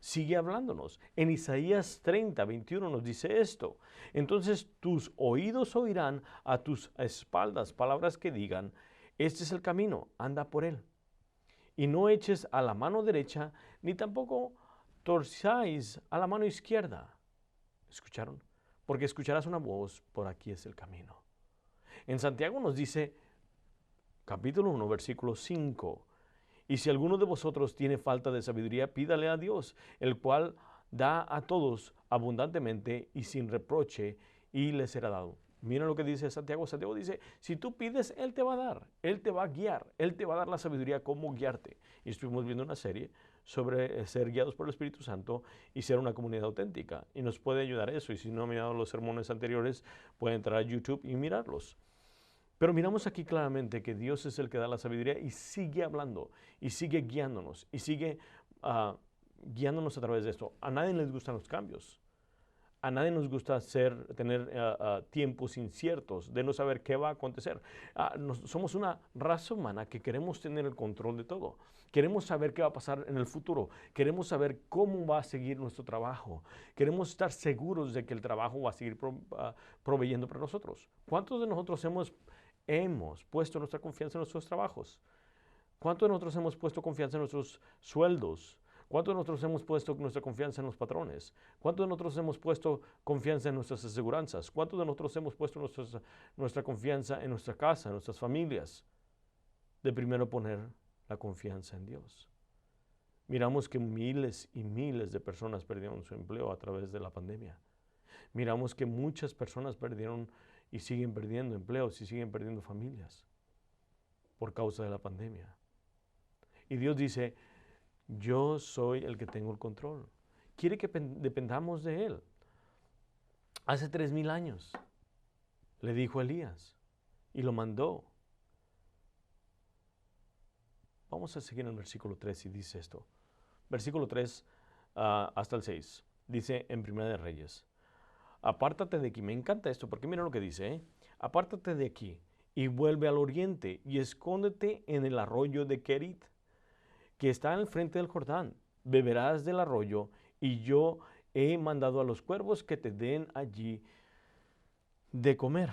sigue hablándonos. En Isaías 30:21 nos dice esto. Entonces tus oídos oirán a tus espaldas palabras que digan, este es el camino, anda por él. Y no eches a la mano derecha, ni tampoco torzáis a la mano izquierda. ¿Escucharon? Porque escucharás una voz, por aquí es el camino. En Santiago nos dice, capítulo 1, versículo 5, y si alguno de vosotros tiene falta de sabiduría, pídale a Dios, el cual da a todos abundantemente y sin reproche, y le será dado. Mira lo que dice Santiago. Santiago dice, si tú pides, Él te va a dar, Él te va a guiar, Él te va a dar la sabiduría cómo guiarte. Y estuvimos viendo una serie sobre ser guiados por el Espíritu Santo y ser una comunidad auténtica. Y nos puede ayudar eso. Y si no han mirado los sermones anteriores, pueden entrar a YouTube y mirarlos. Pero miramos aquí claramente que Dios es el que da la sabiduría y sigue hablando y sigue guiándonos y sigue guiándonos a través de esto. A nadie les gustan los cambios. A nadie nos gusta tener tiempos inciertos, de no saber qué va a acontecer. Somos una raza humana que queremos tener el control de todo. Queremos saber qué va a pasar en el futuro. Queremos saber cómo va a seguir nuestro trabajo. Queremos estar seguros de que el trabajo va a seguir proveyendo para nosotros. ¿Cuántos de nosotros hemos puesto nuestra confianza en nuestros trabajos? ¿Cuántos de nosotros hemos puesto confianza en nuestros sueldos? ¿Cuántos de nosotros hemos puesto nuestra confianza en los patrones? ¿Cuántos de nosotros hemos puesto confianza en nuestras aseguranzas? ¿Cuántos de nosotros hemos puesto nuestra confianza en nuestra casa, en nuestras familias? De primero poner la confianza en Dios. Miramos que miles y miles de personas perdieron su empleo a través de la pandemia. Miramos que muchas personas perdieron y siguen perdiendo empleos y siguen perdiendo familias por causa de la pandemia. Y Dios dice, yo soy el que tengo el control. Quiere que dependamos de Él. Hace 3000 años le dijo a Elías y lo mandó. Vamos a seguir en el versículo 3 y dice esto. Versículo 3 hasta el 6. Dice en Primera de Reyes, apártate de aquí. Me encanta esto porque mira lo que dice. Apártate de aquí y vuelve al oriente y escóndete en el arroyo de Kerit, que está al frente del Jordán. Beberás del arroyo y yo he mandado a los cuervos que te den allí de comer.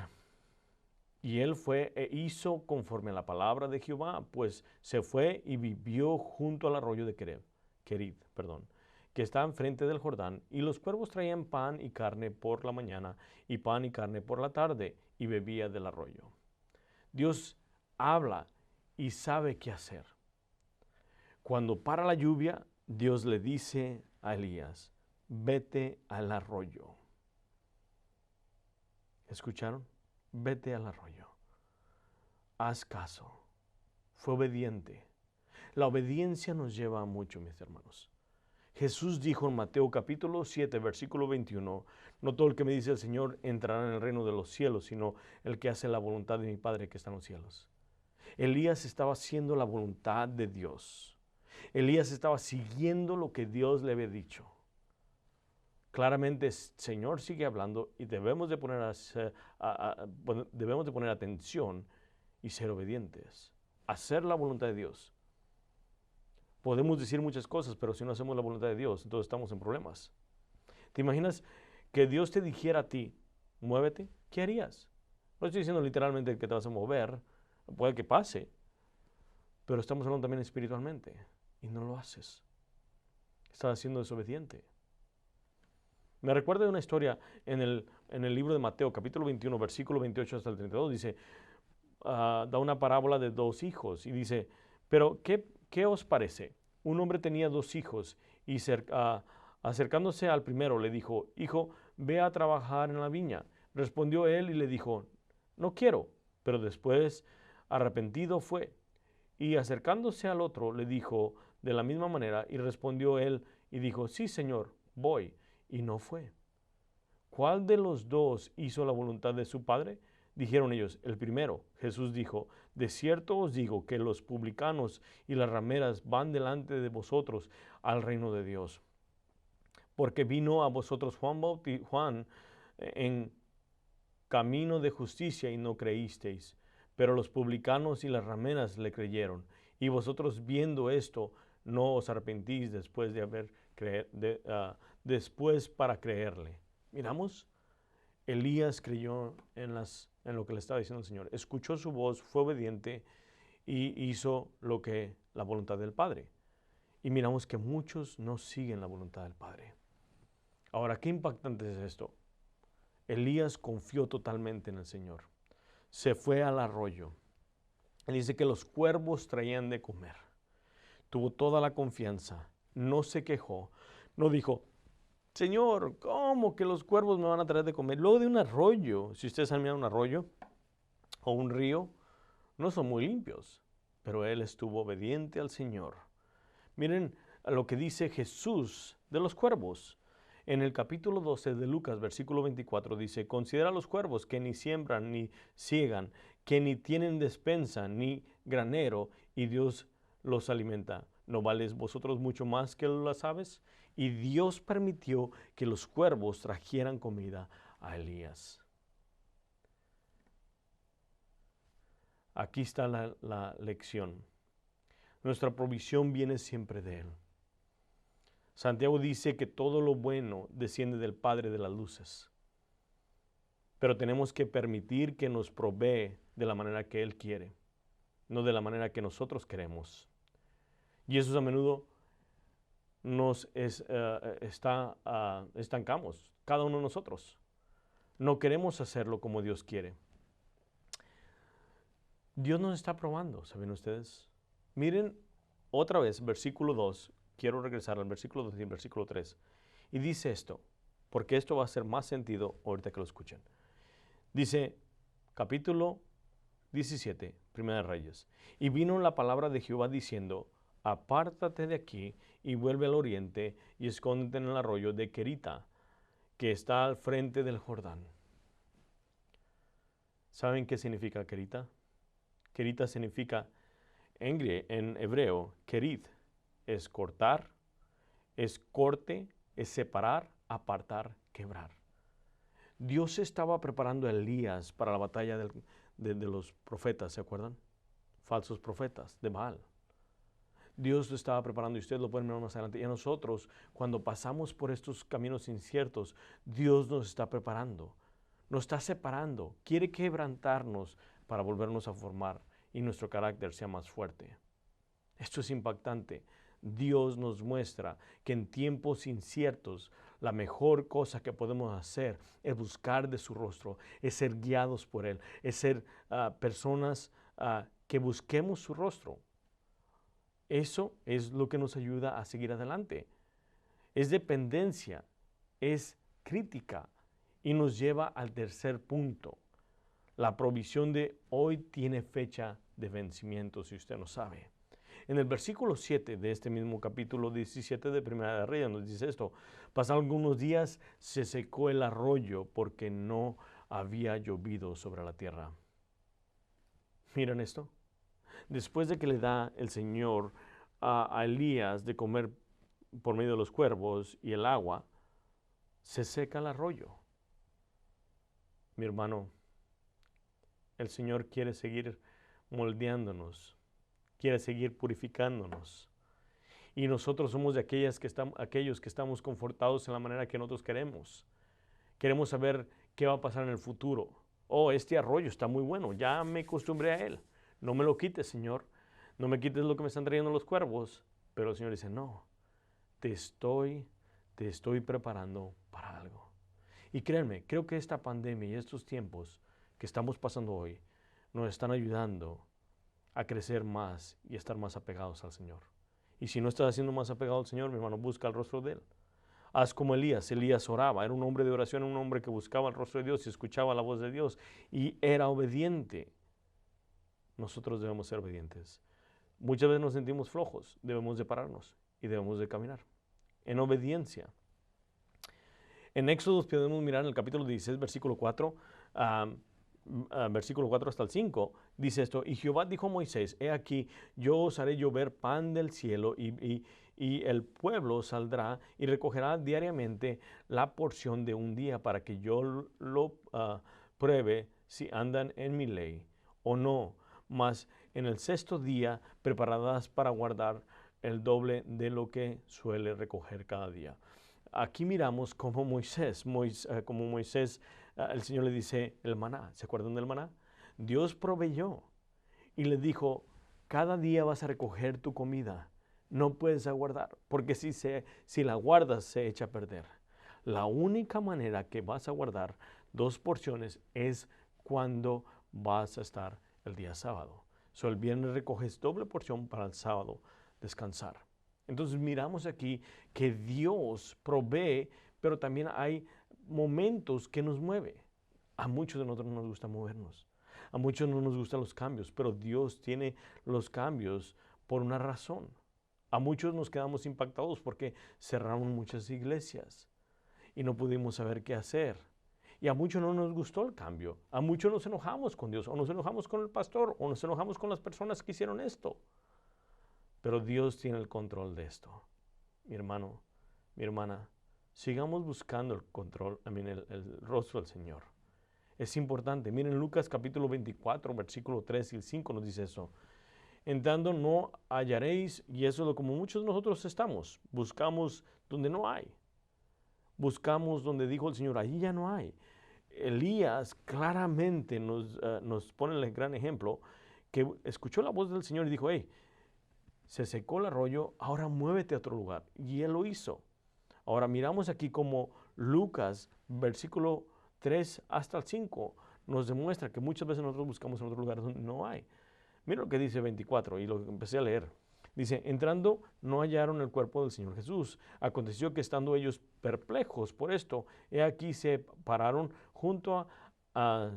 Y él fue e hizo conforme a la palabra de Jehová, pues se fue y vivió junto al arroyo de Kerit, que está enfrente del Jordán. Y los cuervos traían pan y carne por la mañana y pan y carne por la tarde, y bebía del arroyo. Dios habla y sabe qué hacer. Cuando para la lluvia, Dios le dice a Elías, vete al arroyo. ¿Escucharon? Vete al arroyo. Haz caso. Fue obediente. La obediencia nos lleva a mucho, mis hermanos. Jesús dijo en Mateo capítulo 7, versículo 21, no todo el que me dice el Señor entrará en el reino de los cielos, sino el que hace la voluntad de mi Padre que está en los cielos. Elías estaba haciendo la voluntad de Dios. Elías estaba siguiendo lo que Dios le había dicho. Claramente el Señor sigue hablando y debemos de poner atención y ser obedientes. Hacer la voluntad de Dios. Podemos decir muchas cosas, pero si no hacemos la voluntad de Dios, entonces estamos en problemas. ¿Te imaginas que Dios te dijera a ti, muévete? ¿Qué harías? No estoy diciendo literalmente que te vas a mover, puede que pase, pero estamos hablando también espiritualmente y no lo haces. Estás siendo desobediente. Me recuerda de una historia en el libro de Mateo, capítulo 21, versículo 28 hasta el 32, dice, da una parábola de dos hijos y dice, pero ¿qué os parece? Un hombre tenía dos hijos y acercándose al primero le dijo, hijo, ve a trabajar en la viña. Respondió él y le dijo, no quiero, pero después arrepentido fue. Y acercándose al otro le dijo de la misma manera y respondió él y dijo, sí, Señor, voy. Y no fue. ¿Cuál de los dos hizo la voluntad de su padre? Dijeron ellos, el primero. Jesús dijo, de cierto os digo que los publicanos y las rameras van delante de vosotros al reino de Dios. Porque vino a vosotros Juan en camino de justicia y no creísteis, pero los publicanos y las rameras le creyeron. Y vosotros viendo esto, no os arrepentís después de haber después para creerle. Miramos, Elías creyó en lo que le estaba diciendo el Señor. Escuchó su voz, fue obediente y hizo la voluntad del Padre. Y miramos que muchos no siguen la voluntad del Padre. Ahora, qué impactante es esto. Elías confió totalmente en el Señor. Se fue al arroyo. Él dice que los cuervos traían de comer. Tuvo toda la confianza. No se quejó. No dijo, Señor, ¿cómo que los cuervos me van a traer de comer? Luego de un arroyo, si ustedes han mirado un arroyo o un río, no son muy limpios. Pero él estuvo obediente al Señor. Miren lo que dice Jesús de los cuervos. En el capítulo 12 de Lucas, versículo 24, dice, considera los cuervos que ni siembran ni ciegan, que ni tienen despensa ni granero, y Dios los alimenta. ¿No valéis vosotros mucho más que las aves? Y Dios permitió que los cuervos trajeran comida a Elías. Aquí está la lección. Nuestra provisión viene siempre de Él. Santiago dice que todo lo bueno desciende del Padre de las luces. Pero tenemos que permitir que nos provee de la manera que Él quiere, no de la manera que nosotros queremos. Y eso a menudo nos estancamos, cada uno de nosotros. No queremos hacerlo como Dios quiere. Dios nos está probando, ¿saben ustedes? Miren otra vez, versículo 2. Quiero regresar al versículo 2 y al versículo 3. Y dice esto, porque esto va a hacer más sentido ahorita que lo escuchen. Dice, capítulo 17, Primera de Reyes. Y vino la palabra de Jehová diciendo, apártate de aquí y vuelve al oriente y escóndete en el arroyo de Querita, que está al frente del Jordán. ¿Saben qué significa Querita? Querita significa, en hebreo, Kerit, es cortar, es corte, es separar, apartar, quebrar. Dios estaba preparando a Elías para la batalla de los profetas, ¿se acuerdan? Falsos profetas de Baal. Dios lo estaba preparando y ustedes lo pueden ver más adelante. Y a nosotros, cuando pasamos por estos caminos inciertos, Dios nos está preparando, nos está separando, quiere quebrantarnos para volvernos a formar y nuestro carácter sea más fuerte. Esto es impactante. Dios nos muestra que en tiempos inciertos la mejor cosa que podemos hacer es buscar de su rostro, es ser guiados por Él, es ser personas que busquemos su rostro. Eso es lo que nos ayuda a seguir adelante. Es dependencia, es crítica y nos lleva al tercer punto. La provisión de hoy tiene fecha de vencimiento, si usted no sabe. En el versículo 7 de este mismo capítulo 17 de Primera de Reyes nos dice esto. Pasaron algunos días, se secó el arroyo porque no había llovido sobre la tierra. ¿Miran esto? Después de que le da el Señor a Elías de comer por medio de los cuervos y el agua, se seca el arroyo. Mi hermano, el Señor quiere seguir moldeándonos, quiere seguir purificándonos. Y nosotros somos de aquellos que estamos confortados en la manera que nosotros queremos. Queremos saber qué va a pasar en el futuro. Oh, este arroyo está muy bueno, ya me acostumbré a él. No me lo quites, Señor. No me quites lo que me están trayendo los cuervos. Pero el Señor dice, no, te estoy preparando para algo. Y créanme, creo que esta pandemia y estos tiempos que estamos pasando hoy nos están ayudando a crecer más y estar más apegados al Señor. Y si no estás haciendo más apegado al Señor, mi hermano, busca el rostro de Él. Haz como Elías. Elías oraba, era un hombre de oración, un hombre que buscaba el rostro de Dios y escuchaba la voz de Dios y era obediente. Nosotros debemos ser obedientes. Muchas veces nos sentimos flojos, debemos de pararnos y debemos de caminar en obediencia. En Éxodo podemos mirar en el capítulo 16, versículo 4, versículo 4 hasta el 5, dice esto, y Jehová dijo a Moisés, he aquí, yo os haré llover pan del cielo y el pueblo saldrá y recogerá diariamente la porción de un día para que yo lo pruebe si andan en mi ley o no. Mas en el sexto día prepararás para guardar el doble de lo que suele recoger cada día. Aquí miramos como Moisés, el Señor le dice el maná. ¿Se acuerdan del maná? Dios proveyó y le dijo, cada día vas a recoger tu comida. No puedes aguardar, porque si la guardas se echa a perder. La única manera que vas a guardar 2 porciones es cuando vas a estar el día sábado. El viernes recoges doble porción para el sábado descansar. Entonces miramos aquí que Dios provee, pero también hay momentos que nos mueve. A muchos de nosotros no nos gusta movernos. A muchos no nos gustan los cambios, pero Dios tiene los cambios por una razón. A muchos nos quedamos impactados porque cerraron muchas iglesias y no pudimos saber qué hacer. Y a muchos no nos gustó el cambio. A muchos nos enojamos con Dios, o nos enojamos con el pastor, o nos enojamos con las personas que hicieron esto. Pero Dios tiene el control de esto. Mi hermano, mi hermana, sigamos buscando el control, el rostro del Señor. Es importante. Miren Lucas capítulo 24, versículo 3 y el 5 nos dice eso. Entrando no hallaréis, y eso es lo como muchos de nosotros estamos. Buscamos donde no hay. Buscamos donde dijo el Señor, allí ya no hay. Elías claramente nos pone el gran ejemplo que escuchó la voz del Señor y dijo, hey, se secó el arroyo, ahora muévete a otro lugar. Y él lo hizo. Ahora miramos aquí como Lucas, versículo 3 hasta el 5, nos demuestra que muchas veces nosotros buscamos en otro lugar donde no hay. Mira lo que dice 24 y lo empecé a leer. Dice, entrando no hallaron el cuerpo del Señor Jesús. Aconteció que estando ellos perplejos por esto, he aquí separaron junto a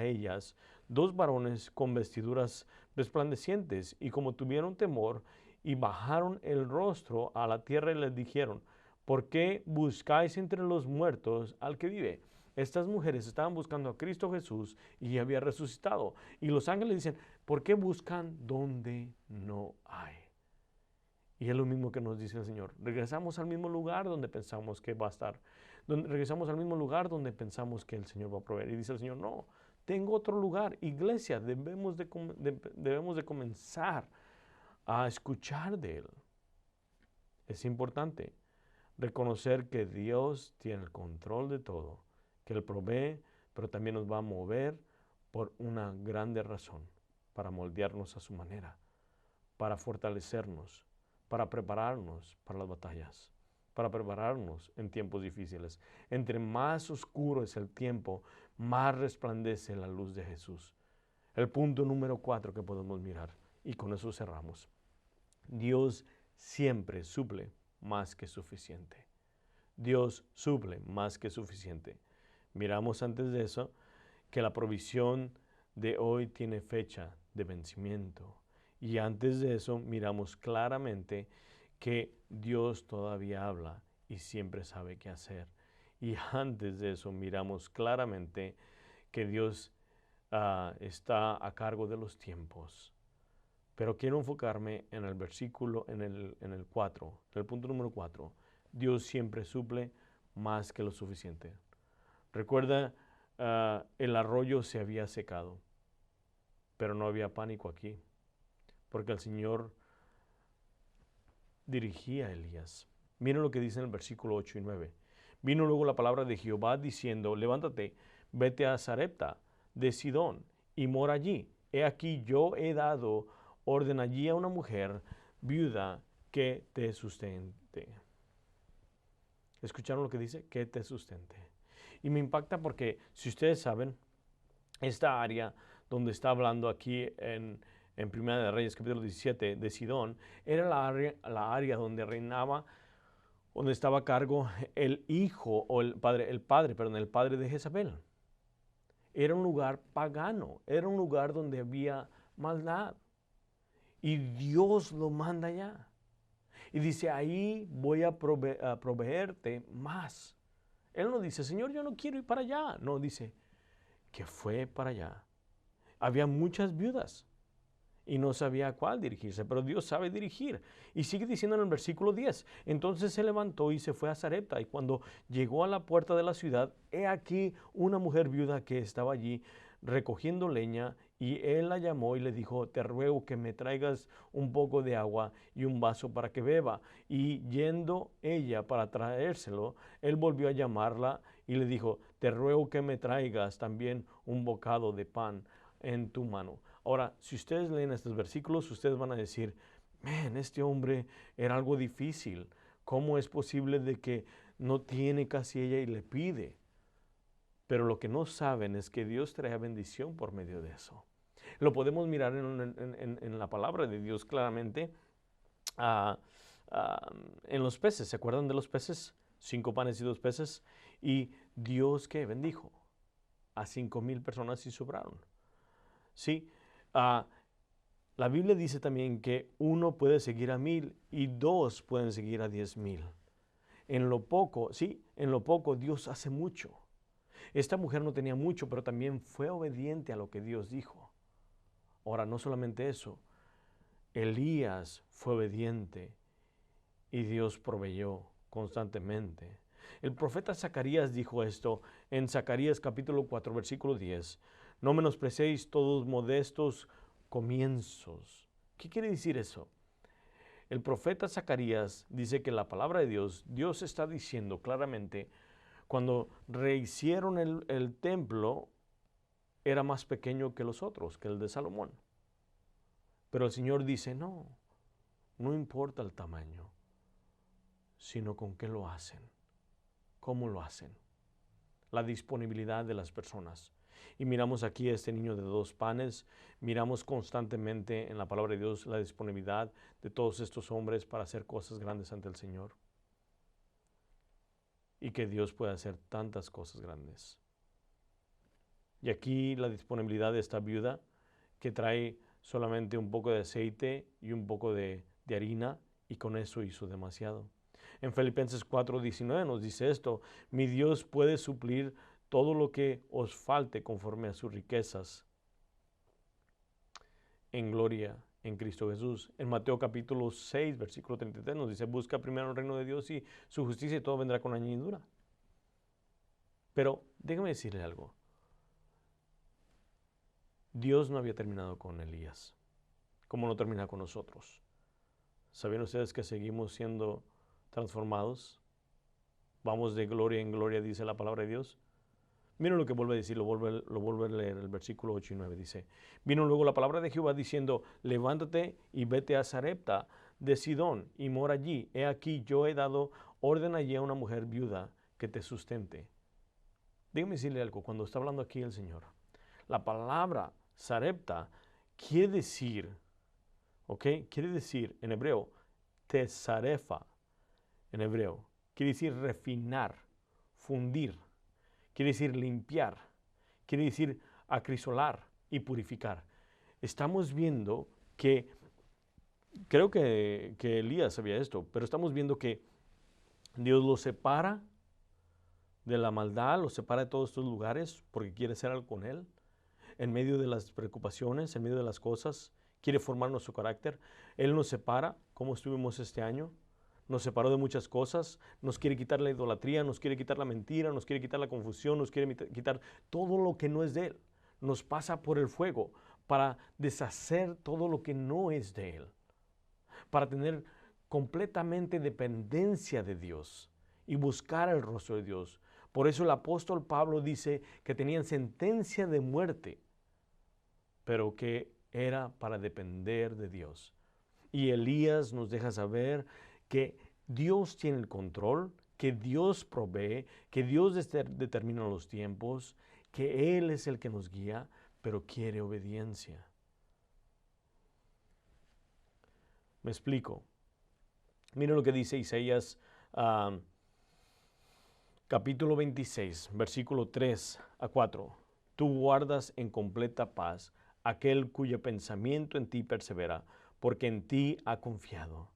ellas 2 varones con vestiduras resplandecientes, y como tuvieron temor y bajaron el rostro a la tierra y les dijeron, ¿por qué buscáis entre los muertos al que vive? Estas mujeres estaban buscando a Cristo Jesús y había resucitado. Y los ángeles dicen, ¿por qué buscan donde no hay? Y es lo mismo que nos dice el Señor. Regresamos al mismo lugar donde pensamos que va a estar. Regresamos al mismo lugar donde pensamos que el Señor va a proveer. Y dice el Señor, no, tengo otro lugar. Iglesia, debemos de comenzar a escuchar de Él. Es importante reconocer que Dios tiene el control de todo, que Él provee, pero también nos va a mover por una grande razón, para moldearnos a su manera, para fortalecernos, para prepararnos para las batallas, para prepararnos en tiempos difíciles. Entre más oscuro es el tiempo, más resplandece la luz de Jesús. El punto número 4 que podemos mirar, y con eso cerramos. Dios siempre suple más que suficiente. Dios suple más que suficiente. Miramos antes de eso que la provisión de hoy tiene fecha de vencimiento. Y antes de eso miramos claramente que Dios todavía habla y siempre sabe qué hacer. Y antes de eso miramos claramente que Dios está a cargo de los tiempos. Pero quiero enfocarme en el versículo, en el 4, en el punto número 4. Dios siempre suple más que lo suficiente. Recuerda, el arroyo se había secado, pero no había pánico aquí, porque el Señor dirigía a Elías. Miren lo que dice en el versículo 8 y 9. Vino luego la palabra de Jehová diciendo, levántate, vete a Sarepta de Sidón y mora allí. He aquí yo he dado orden allí a una mujer viuda que te sustente. ¿Escucharon lo que dice? Que te sustente. Y me impacta porque, si ustedes saben, esta área donde está hablando aquí en Primera de Reyes, capítulo 17, de Sidón, era la área donde reinaba, donde estaba a cargo el hijo, o el padre de Jezabel. Era un lugar pagano, era un lugar donde había maldad. Y Dios lo manda allá. Y dice, ahí voy a proveerte más. Él no dice, Señor, yo no quiero ir para allá. No, dice que fue para allá. Había muchas viudas y no sabía a cuál dirigirse, pero Dios sabe dirigir. Y sigue diciendo en el versículo 10, entonces se levantó y se fue a Sarepta, y cuando llegó a la puerta de la ciudad, he aquí una mujer viuda que estaba allí recogiendo leña Y él la llamó y le dijo, te ruego que me traigas un poco de agua y un vaso para que beba. Y yendo ella para traérselo, él volvió a llamarla y le dijo, te ruego que me traigas también un bocado de pan en tu mano. Ahora, si ustedes leen estos versículos, ustedes van a decir, man, este hombre era algo difícil. ¿Cómo es posible de que no tiene casi ella y le pide? Pero lo que no saben es que Dios trae bendición por medio de eso. Lo podemos mirar en la palabra de Dios claramente ah, en los peces. ¿Se acuerdan de los peces? 5 panes y 2 peces. Y Dios, ¿qué? Bendijo a 5,000 personas y sobraron. Sí. La Biblia dice también que 1 puede seguir a 1,000 y 2 pueden seguir a 10,000. En lo poco, sí, en lo poco Dios hace mucho. Esta mujer no tenía mucho, pero también fue obediente a lo que Dios dijo. Ahora, no solamente eso, Elías fue obediente y Dios proveyó constantemente. El profeta Zacarías dijo esto en Zacarías capítulo 4, versículo 10. No menosprecéis todos modestos comienzos. ¿Qué quiere decir eso? El profeta Zacarías dice que la palabra de Dios está diciendo claramente, cuando rehicieron el templo, era más pequeño que los otros, que el de Salomón. Pero el Señor dice, no importa el tamaño, sino con qué lo hacen, cómo lo hacen, la disponibilidad de las personas. Y miramos aquí a este niño de 2 panes, miramos constantemente en la palabra de Dios la disponibilidad de todos estos hombres para hacer cosas grandes ante el Señor. Y que Dios puede hacer tantas cosas grandes. Y aquí la disponibilidad de esta viuda que trae solamente un poco de aceite y un poco de harina, y con eso hizo demasiado. En Filipenses 4:19 nos dice esto, mi Dios puede suplir todo lo que os falte conforme a sus riquezas en gloria en Cristo Jesús. En Mateo capítulo 6, versículo 33 nos dice, busca primero el reino de Dios y su justicia y todo vendrá con añadidura. Pero déjame decirle algo. Dios no había terminado con Elías, como no termina con nosotros. ¿Sabían ustedes que seguimos siendo transformados? Vamos de gloria en gloria, dice la palabra de Dios. Miren lo que vuelve a decir, lo vuelve a leer, el versículo 8 y 9 dice, vino luego la palabra de Jehová diciendo, levántate y vete a Sarepta de Sidón y mora allí. He aquí yo he dado orden allí a una mujer viuda que te sustente. Déjame decirle algo, cuando está hablando aquí el Señor, la palabra Sarepta quiere decir, ¿ok? Quiere decir en hebreo, tesarefa, en hebreo. Quiere decir refinar, fundir. Quiere decir limpiar. Quiere decir acrisolar y purificar. Estamos viendo que, creo que Elías sabía esto, pero estamos viendo que Dios lo separa de la maldad, lo separa de todos estos lugares porque quiere hacer algo con él. En medio de las preocupaciones, en medio de las cosas, quiere formar nuestro carácter. Él nos separa, como estuvimos este año. Nos separó de muchas cosas, nos quiere quitar la idolatría, nos quiere quitar la mentira, nos quiere quitar la confusión, nos quiere quitar todo lo que no es de Él. Nos pasa por el fuego para deshacer todo lo que no es de Él. Para tener completamente dependencia de Dios y buscar el rostro de Dios. Por eso el apóstol Pablo dice que tenían sentencia de muerte, pero que era para depender de Dios. Y Elías nos deja saber que Dios tiene el control, que Dios provee, que Dios determina los tiempos, que Él es el que nos guía, pero quiere obediencia. Me explico. Miren lo que dice Isaías capítulo 26, versículo 3 a 4. Tú guardas en completa paz aquel cuyo pensamiento en ti persevera, porque en ti ha confiado.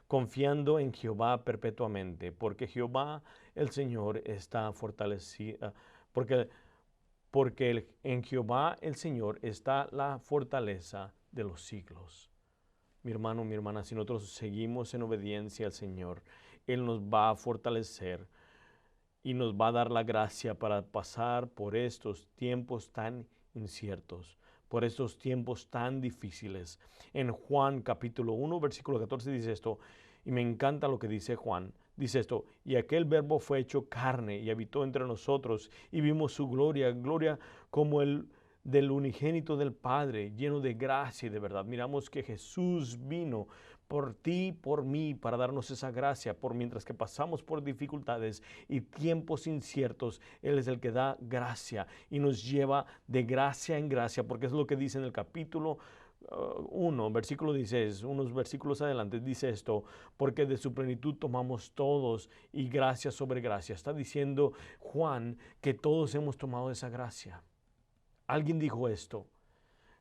Confiando en Jehová perpetuamente, porque Jehová el Señor está fortalecido, porque en Jehová el Señor está la fortaleza de los siglos. Mi hermano, mi hermana, si nosotros seguimos en obediencia al Señor, Él nos va a fortalecer y nos va a dar la gracia para pasar por estos tiempos tan inciertos, por estos tiempos tan difíciles. En Juan capítulo 1, versículo 14 dice esto, y me encanta lo que dice Juan. Dice esto, y aquel verbo fue hecho carne y habitó entre nosotros y vimos su gloria, gloria como el del unigénito del Padre, lleno de gracia y de verdad. Miramos que Jesús vino por ti, por mí, para darnos esa gracia, por mientras que pasamos por dificultades y tiempos inciertos, Él es el que da gracia y nos lleva de gracia en gracia, porque es lo que dice en el capítulo 1, versículo 16, unos versículos adelante, dice esto, porque de su plenitud tomamos todos y gracia sobre gracia. Está diciendo Juan que todos hemos tomado esa gracia. Alguien dijo esto,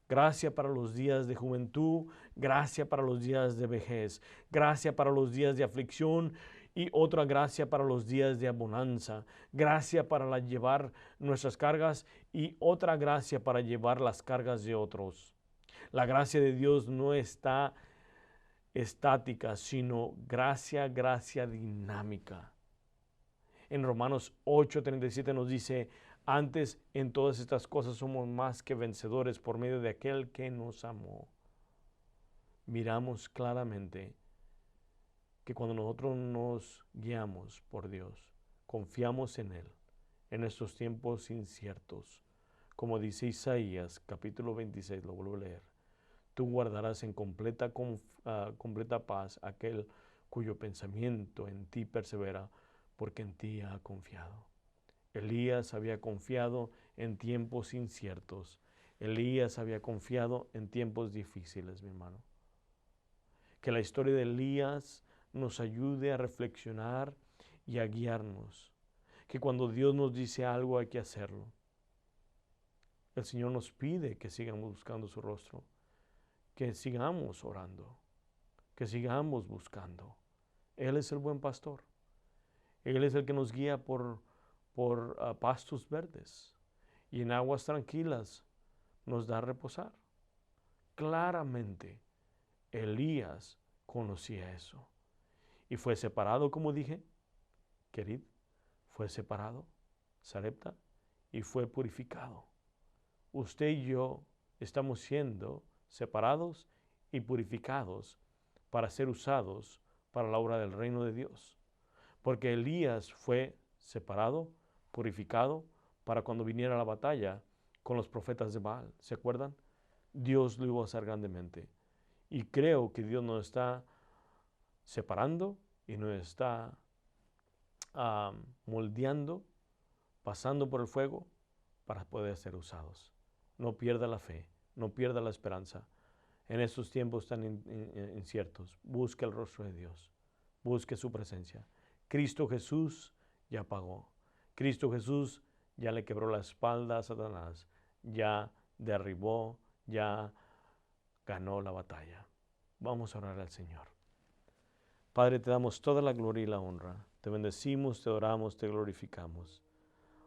gracia para los días de juventud, gracia para los días de vejez, gracia para los días de aflicción y otra gracia para los días de abundancia, gracia para llevar nuestras cargas y otra gracia para llevar las cargas de otros. La gracia de Dios no está estática, sino gracia dinámica. En Romanos 8:37 nos dice, antes en todas estas cosas somos más que vencedores por medio de aquel que nos amó. Miramos claramente que cuando nosotros nos guiamos por Dios, confiamos en Él, en estos tiempos inciertos, como dice Isaías capítulo 26, lo vuelvo a leer, tú guardarás en completa paz aquel cuyo pensamiento en ti persevera, porque en ti ha confiado. Elías había confiado en tiempos inciertos. Elías había confiado en tiempos difíciles, mi hermano. Que la historia de Elías nos ayude a reflexionar y a guiarnos. Que cuando Dios nos dice algo hay que hacerlo. El Señor nos pide que sigamos buscando su rostro, que sigamos orando, que sigamos buscando. Él es el buen pastor. Él es el que nos guía por pastos verdes y en aguas tranquilas nos da a reposar. Claramente, Elías conocía eso y fue separado, como dije, Querid, fue separado, Sarepta, y fue purificado. Usted y yo estamos siendo separados y purificados para ser usados para la obra del reino de Dios, porque Elías fue separado, purificado, para cuando viniera la batalla con los profetas de Baal. ¿Se acuerdan? Dios lo iba a hacer grandemente. Y creo que Dios nos está separando y nos está moldeando, pasando por el fuego para poder ser usados. No pierda la fe, no pierda la esperanza. En estos tiempos tan inciertos, busque el rostro de Dios, busque su presencia. Cristo Jesús ya pagó. Cristo Jesús ya le quebró la espalda a Satanás, ya derribó, ya ganó la batalla. Vamos a orar al Señor. Padre, te damos toda la gloria y la honra. Te bendecimos, te adoramos, te glorificamos.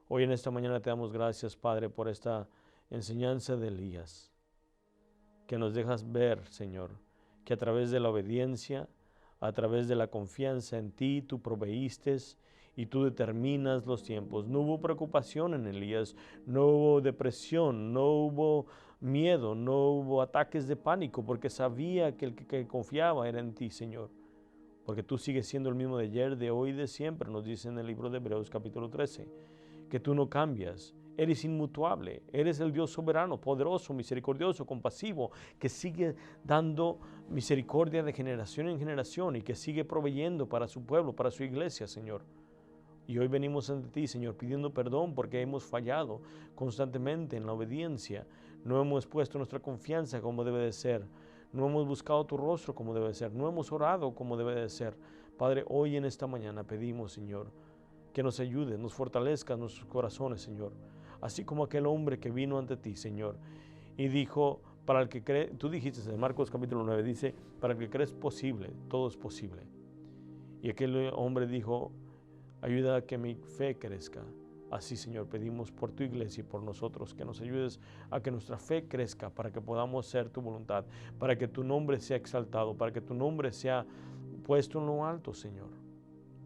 Hoy en esta mañana te damos gracias, Padre, por esta enseñanza de Elías, que nos dejas ver, Señor, que a través de la obediencia, a través de la confianza en ti, tú proveíste y tú determinas los tiempos. No hubo preocupación en Elías, no hubo depresión, no hubo miedo, no hubo ataques de pánico, porque sabía que el que confiaba era en ti, Señor. Porque tú sigues siendo el mismo de ayer, de hoy y de siempre, nos dice en el libro de Hebreos capítulo 13, que tú no cambias. Eres inmutable, eres el Dios soberano, poderoso, misericordioso, compasivo, que sigue dando misericordia de generación en generación y que sigue proveyendo para su pueblo, para su iglesia, Señor. Y hoy venimos ante ti, Señor, pidiendo perdón porque hemos fallado constantemente en la obediencia. No hemos puesto nuestra confianza como debe de ser. No hemos buscado tu rostro como debe de ser. No hemos orado como debe de ser. Padre, hoy en esta mañana pedimos, Señor, que nos ayude, nos fortalezca nuestros corazones, Señor. Así como aquel hombre que vino ante ti, Señor, y dijo, para el que cree, tú dijiste en Marcos capítulo 9, dice, para el que cree es posible, todo es posible. Y aquel hombre dijo, ayuda a que mi fe crezca. Así, Señor, pedimos por tu iglesia y por nosotros, que nos ayudes a que nuestra fe crezca para que podamos hacer tu voluntad, para que tu nombre sea exaltado, para que tu nombre sea puesto en lo alto, Señor.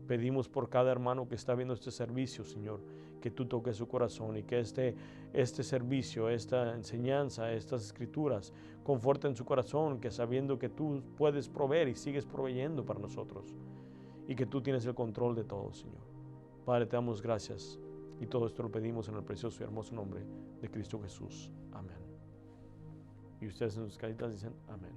Pedimos por cada hermano que está viendo este servicio, Señor, que tú toques su corazón y que este servicio, esta enseñanza, estas escrituras conforten su corazón, que sabiendo que tú puedes proveer y sigues proveyendo para nosotros y que tú tienes el control de todo, Señor. Padre, te damos gracias y todo esto lo pedimos en el precioso y hermoso nombre de Cristo Jesús. Amén. Y ustedes en sus caritas dicen amén.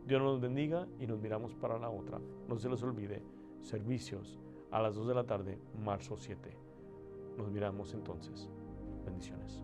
Dios nos bendiga y nos miramos para la otra. No se les olvide, servicios a las 2 de la tarde, marzo 7. Nos miramos entonces. Bendiciones.